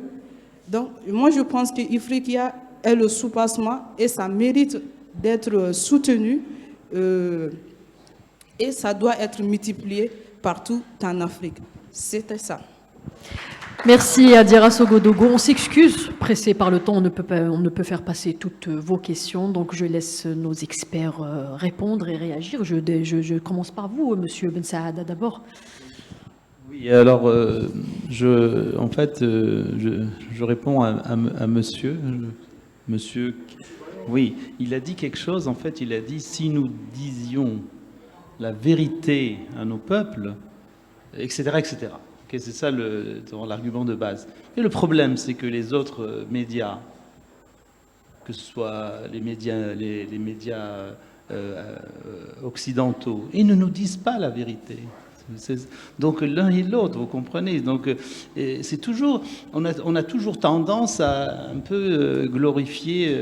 Donc, moi, je pense que Ifriqiya est le soupassement et ça mérite d'être soutenu et ça doit être multiplié partout en Afrique. C'était ça. Merci Adjara Sougodogo. On s'excuse, pressé par le temps, on ne peut faire passer toutes vos questions, donc je laisse nos experts répondre et réagir. Je commence par vous, Monsieur Ben Saada, d'abord. Oui, alors, en fait, je réponds à monsieur. Monsieur, oui, il a dit quelque chose, en fait, il a dit, si nous disions la vérité à nos peuples, etc., etc. Okay, c'est ça l'argument de base. Et le problème, c'est que les autres médias, que ce soit les médias occidentaux, ils ne nous disent pas la vérité. Donc l'un et l'autre, vous comprenez. Donc c'est toujours, on a toujours tendance à un peu glorifier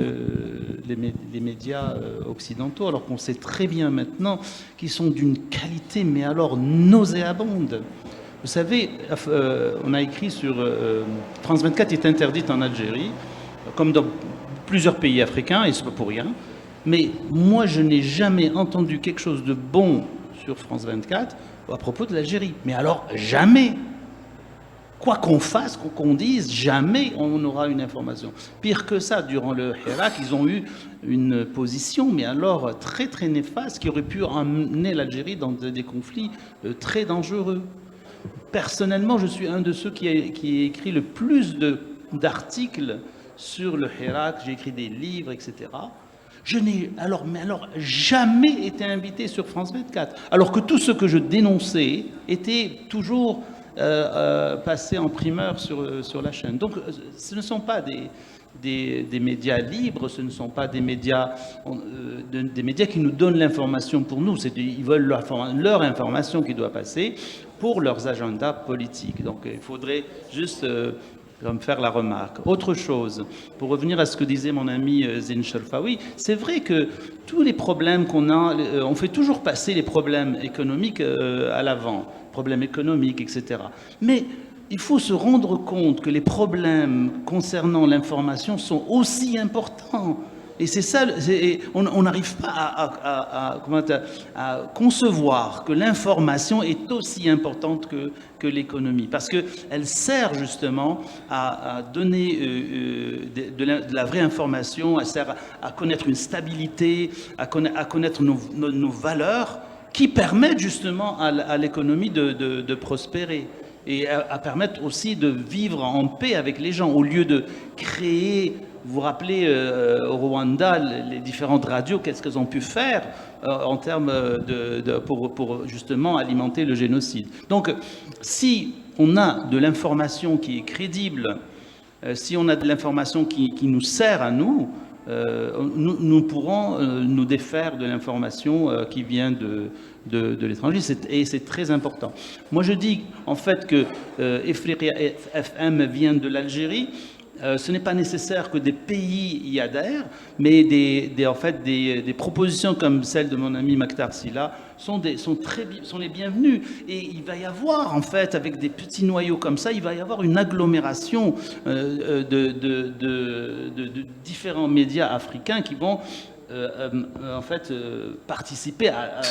les médias occidentaux, alors qu'on sait très bien maintenant qu'ils sont d'une qualité, mais alors nauséabonde. Vous savez, on a écrit sur France 24 est interdite en Algérie, comme dans plusieurs pays africains, et c'est pas pour rien. Mais moi, je n'ai jamais entendu quelque chose de bon sur France 24 à propos de l'Algérie. Mais alors, jamais, quoi qu'on fasse, quoi qu'on dise, jamais on aura une information. Pire que ça, durant le Hirak, ils ont eu une position, mais alors très très néfaste, qui aurait pu emmener l'Algérie dans des conflits très dangereux. Personnellement, je suis un de ceux qui a écrit le plus d'articles sur le Hirak. J'ai écrit des livres, etc. Je n'ai alors jamais été invité sur France 24, alors que tout ce que je dénonçais était toujours passé en primeur sur la chaîne. Donc ce ne sont pas des médias libres, ce ne sont pas des médias qui nous donnent l'information pour nous, ils veulent leur information qui doit passer pour leurs agendas politiques. Donc il faudrait juste me faire la remarque. Autre chose, pour revenir à ce que disait mon ami Zine Cherfaoui, c'est vrai que tous les problèmes qu'on a, on fait toujours passer les problèmes économiques à l'avant, problèmes économiques, etc. Mais il faut se rendre compte que les problèmes concernant l'information sont aussi importants. Et c'est ça, on n'arrive pas à concevoir que l'information est aussi importante que l'économie, parce qu'elle sert justement à donner de la vraie information, elle sert à connaître une stabilité, à connaître nos valeurs, qui permettent justement à l'économie de prospérer. Et à permettre aussi de vivre en paix avec les gens, au lieu de créer... Vous vous rappelez au Rwanda, les différentes radios, qu'est-ce qu'elles ont pu faire en termes pour justement alimenter le génocide. Donc, si on a de l'information qui est crédible, si on a de l'information qui nous sert à nous, nous pourrons nous défaire de l'information qui vient de l'étranger, et c'est très important. Moi, je dis en fait que Ifriqiya FM vient de l'Algérie. Ce n'est pas nécessaire que des pays y adhèrent, mais en fait, des propositions comme celle de mon ami Maktar Sylla sont les bienvenues. Et il va y avoir, en fait, avec des petits noyaux comme ça, il va y avoir une agglomération de différents médias africains qui vont en fait participer à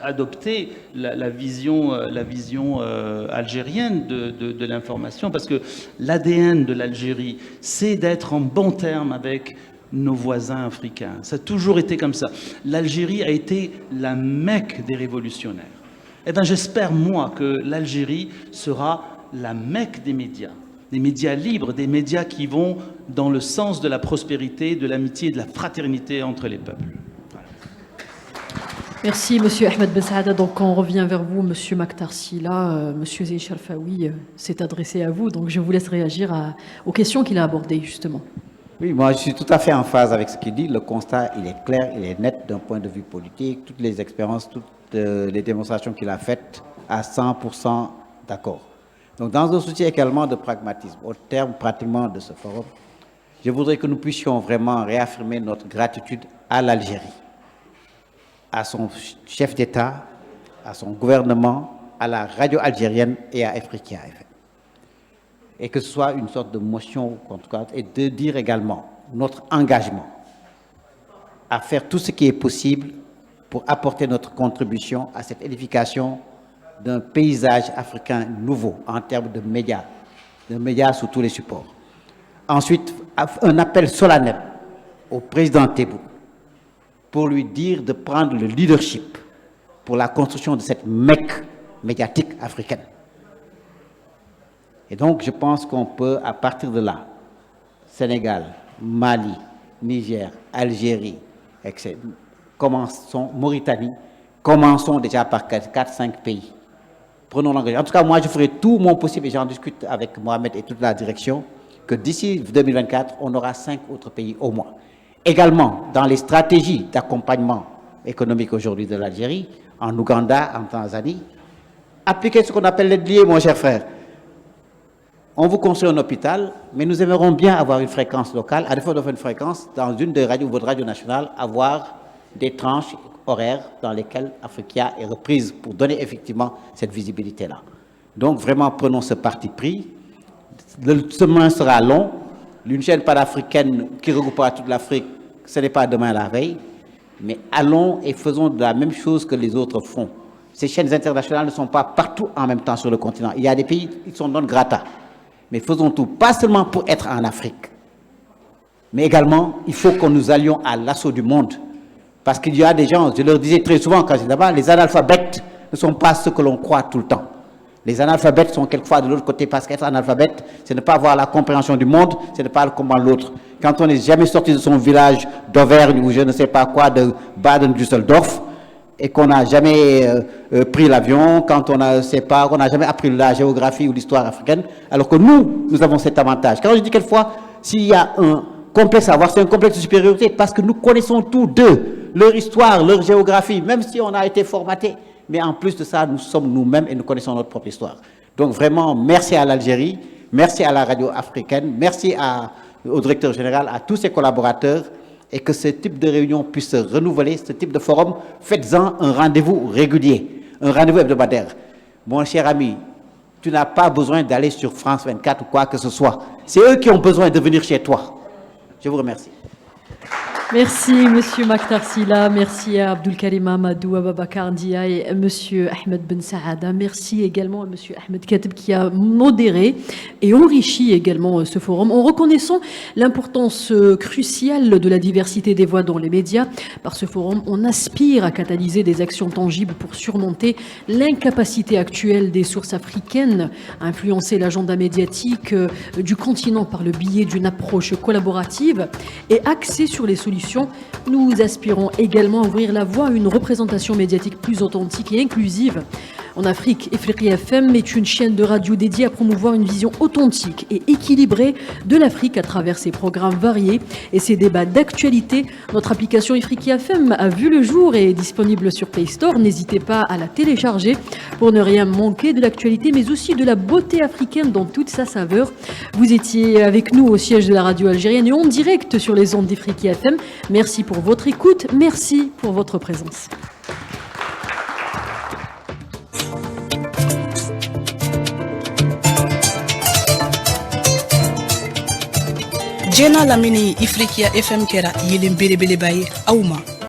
adopter la vision algérienne de l'information, parce que l'ADN de l'Algérie, c'est d'être en bon terme avec nos voisins africains. Ça a toujours été comme ça. L'Algérie a été la Mecque des révolutionnaires. Eh bien, j'espère, moi, que l'Algérie sera la Mecque des médias libres, des médias qui vont dans le sens de la prospérité, de l'amitié et de la fraternité entre les peuples. Voilà. Merci, Monsieur Ahmed Ben Saada. Donc, on revient vers vous, Monsieur Maktar Sylla. Monsieur Zine Cherfaoui s'est adressé à vous, donc je vous laisse réagir aux questions qu'il a abordées, justement. Oui, moi, je suis tout à fait en phase avec ce qu'il dit. Le constat, il est clair, il est net d'un point de vue politique. Toutes les expériences, toutes les démonstrations qu'il a faites, à 100% d'accord. Donc, dans un souci également de pragmatisme, au terme pratiquement de ce forum, je voudrais que nous puissions vraiment réaffirmer notre gratitude à l'Algérie, à son chef d'État, à son gouvernement, à la radio algérienne et à Ifriqiya FM. Et que ce soit une sorte de motion, en tout cas, et de dire également notre engagement à faire tout ce qui est possible pour apporter notre contribution à cette édification d'un paysage africain nouveau en termes de médias sous tous les supports. Ensuite, un appel solennel au président Tebboune pour lui dire de prendre le leadership pour la construction de cette Mecque médiatique africaine. Et donc, je pense qu'on peut, à partir de là, Sénégal, Mali, Niger, Algérie, etc., Mauritanie, commençons déjà par 4-5 pays. Prenons l'engagement. En tout cas, moi, je ferai tout mon possible, et j'en discute avec Mohamed et toute la direction, que d'ici 2024, on aura 5 autres pays au moins. Également, dans les stratégies d'accompagnement économique aujourd'hui de l'Algérie, en Ouganda, en Tanzanie, appliquer ce qu'on appelle l'aide liée, mon cher frère. On vous construit un hôpital, mais nous aimerions bien avoir une fréquence locale, à défaut d'avoir une fréquence, dans une des radios, votre radio nationale, avoir des tranches horaires dans lesquelles Africa est reprise pour donner effectivement cette visibilité-là. Donc vraiment, prenons ce parti pris. Le chemin sera long. Une chaîne panafricaine qui regroupera toute l'Afrique, ce n'est pas demain la veille, mais allons et faisons de la même chose que les autres font. Ces chaînes internationales ne sont pas partout en même temps sur le continent. Il y a des pays qui sont non grata. Mais faisons tout, pas seulement pour être en Afrique, mais également, il faut que nous allions à l'assaut du monde. Parce qu'il y a des gens, je leur disais très souvent quand j'étais là-bas, les analphabètes ne sont pas ceux que l'on croit tout le temps. Les analphabètes sont quelquefois de l'autre côté, parce qu'être analphabète, c'est ne pas avoir la compréhension du monde, c'est ne pas comment l'autre. Quand on n'est jamais sorti de son village d'Auvergne ou je ne sais pas quoi, de Baden-Düsseldorf, et qu'on n'a jamais pris l'avion, quand on n'a jamais appris la géographie ou l'histoire africaine, alors que nous avons cet avantage. Quand je dis quelquefois, s'il y a un complexe à avoir, c'est un complexe de supériorité, parce que nous connaissons tous d'eux, leur histoire, leur géographie, même si on a été formaté. Mais en plus de ça, nous sommes nous-mêmes et nous connaissons notre propre histoire. Donc vraiment, merci à l'Algérie, merci à la radio africaine, merci au directeur général, à tous ses collaborateurs, et que ce type de réunion puisse se renouveler, ce type de forum, faites-en un rendez-vous régulier, un rendez-vous hebdomadaire. Mon cher ami, tu n'as pas besoin d'aller sur France 24 ou quoi que ce soit. C'est eux qui ont besoin de venir chez toi. Je vous remercie. Merci Monsieur Maktar Sylla, merci à Abdul Karim Amadou, Ababakar Dia et Monsieur Ahmed Ben Saada. Merci également à Monsieur Ahmed Kateb qui a modéré et enrichi également ce forum en reconnaissant l'importance cruciale de la diversité des voix dans les médias. Par ce forum, on aspire à catalyser des actions tangibles pour surmonter l'incapacité actuelle des sources africaines à influencer l'agenda médiatique du continent par le biais d'une approche collaborative et axée sur les solutions. Nous aspirons également à ouvrir la voie à une représentation médiatique plus authentique et inclusive. En Afrique, Ifriqiya FM est une chaîne de radio dédiée à promouvoir une vision authentique et équilibrée de l'Afrique à travers ses programmes variés et ses débats d'actualité. Notre application Ifriqiya FM a vu le jour et est disponible sur Play Store. N'hésitez pas à la télécharger pour ne rien manquer de l'actualité, mais aussi de la beauté africaine dans toute sa saveur. Vous étiez avec nous au siège de la radio algérienne et en direct sur les ondes d'Ifriqiya FM. Merci pour votre écoute, merci pour votre présence. Jena Lamini Ifriqiya FM kera yelin bele bele baye awma